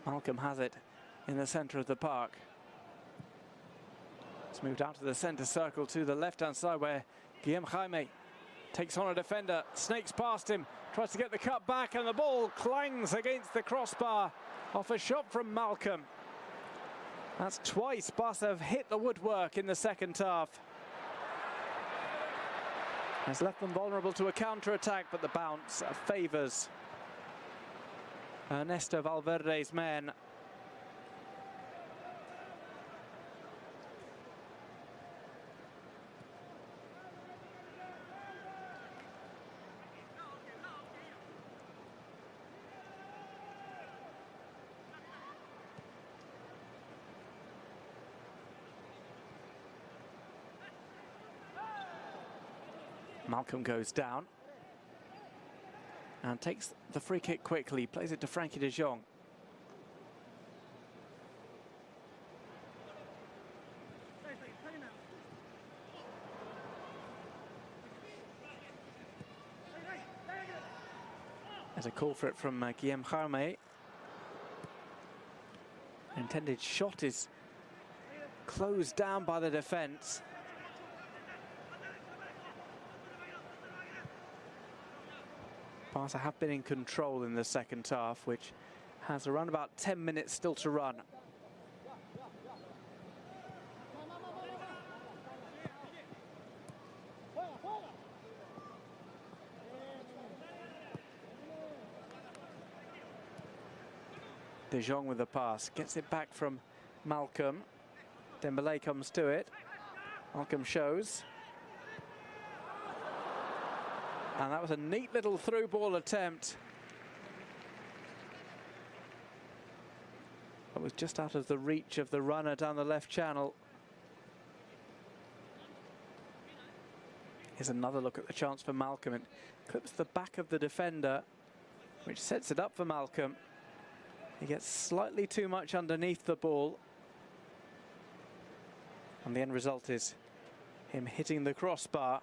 Malcolm has it in the centre of the park. It's moved out to the centre circle to the left-hand side where Guillem Jaime takes on a defender, snakes past him, tries to get the cut back, and the ball clangs against the crossbar off a shot from Malcolm. That's twice Barca have hit the woodwork in the second half. Has left them vulnerable to a counter-attack, but the bounce favours Ernesto Valverde's men. Malcolm goes down and takes the free kick quickly, plays it to Frankie de Jong. There's a call for it from Guillem Jaime. Intended shot is closed down by the defence. Barca have been in control in the second half, which has around about 10 minutes still to run. De Jong with the pass, gets it back from Malcolm. Dembélé comes to it. Malcolm shows. And that was a neat little through ball attempt. It was just out of the reach of the runner down the left channel. Here's another look at the chance for Malcolm. It clips the back of the defender, which sets it up for Malcolm. He gets slightly too much underneath the ball. And the end result is him hitting the crossbar.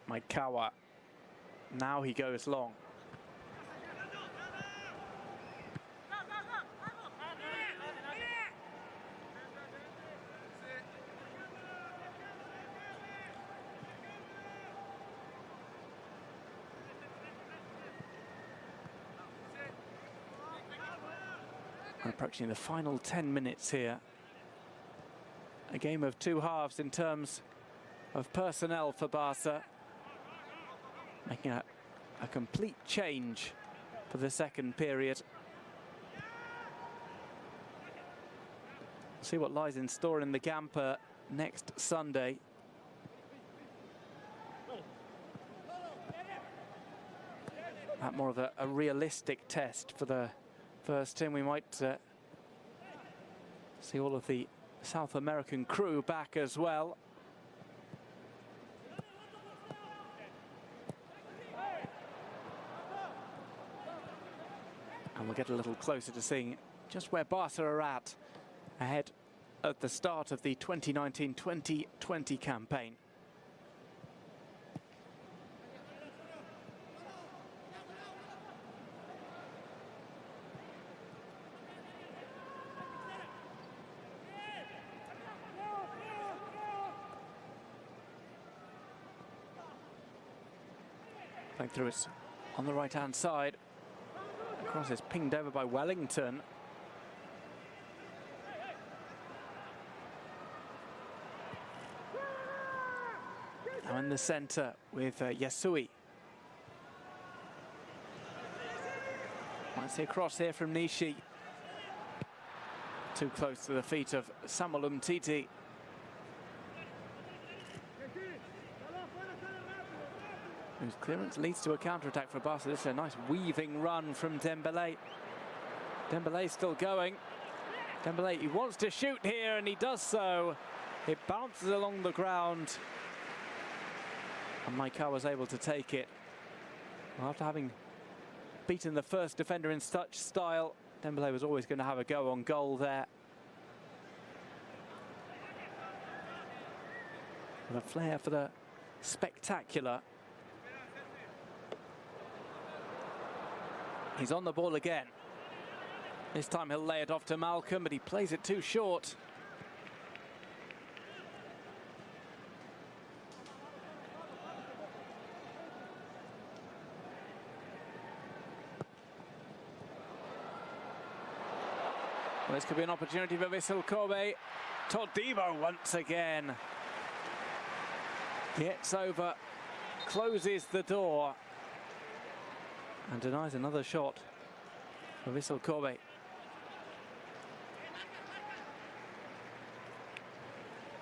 Maikawa, now he goes long. We're approaching the final 10 minutes here. A game of two halves in terms of personnel for Barca. Making a complete change for the second period. See what lies in store in the Gamper next Sunday. That more of a realistic test for the first team. We might see all of the South American crew back as well. And we'll get a little closer to seeing just where Barca are at ahead at the start of the 2019-2020 campaign. Playing through it on the right-hand side. Cross is pinged over by Wellington. Now in the centre with Yasui. Might see a cross here from Nishi. Too close to the feet of Samuel Umtiti. Whose clearance leads to a counter-attack for Barca. This is a nice weaving run from Dembele. Dembele's still going. Dembele, he wants to shoot here, and he does so. It bounces along the ground. And Maika was able to take it. Well, after having beaten the first defender in such style, Dembele was always going to have a go on goal there. With a flair for the spectacular. He's on the ball again. This time he'll lay it off to Malcolm, but he plays it too short. Well, this could be an opportunity for Vissel Kobe. Todibo once again gets over, closes the door, and denies another shot for Vissel Kobe.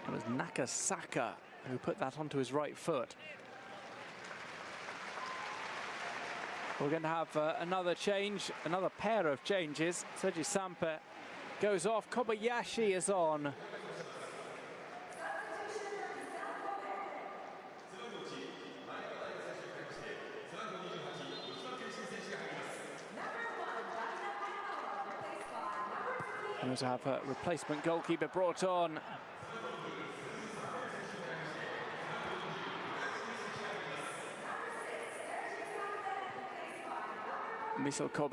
It was Nakasaka who put that onto his right foot. We're going to have another change, another pair of changes. Sergi Samper goes off, Kobayashi is on. We also have a replacement goalkeeper brought on. Vissel Kobe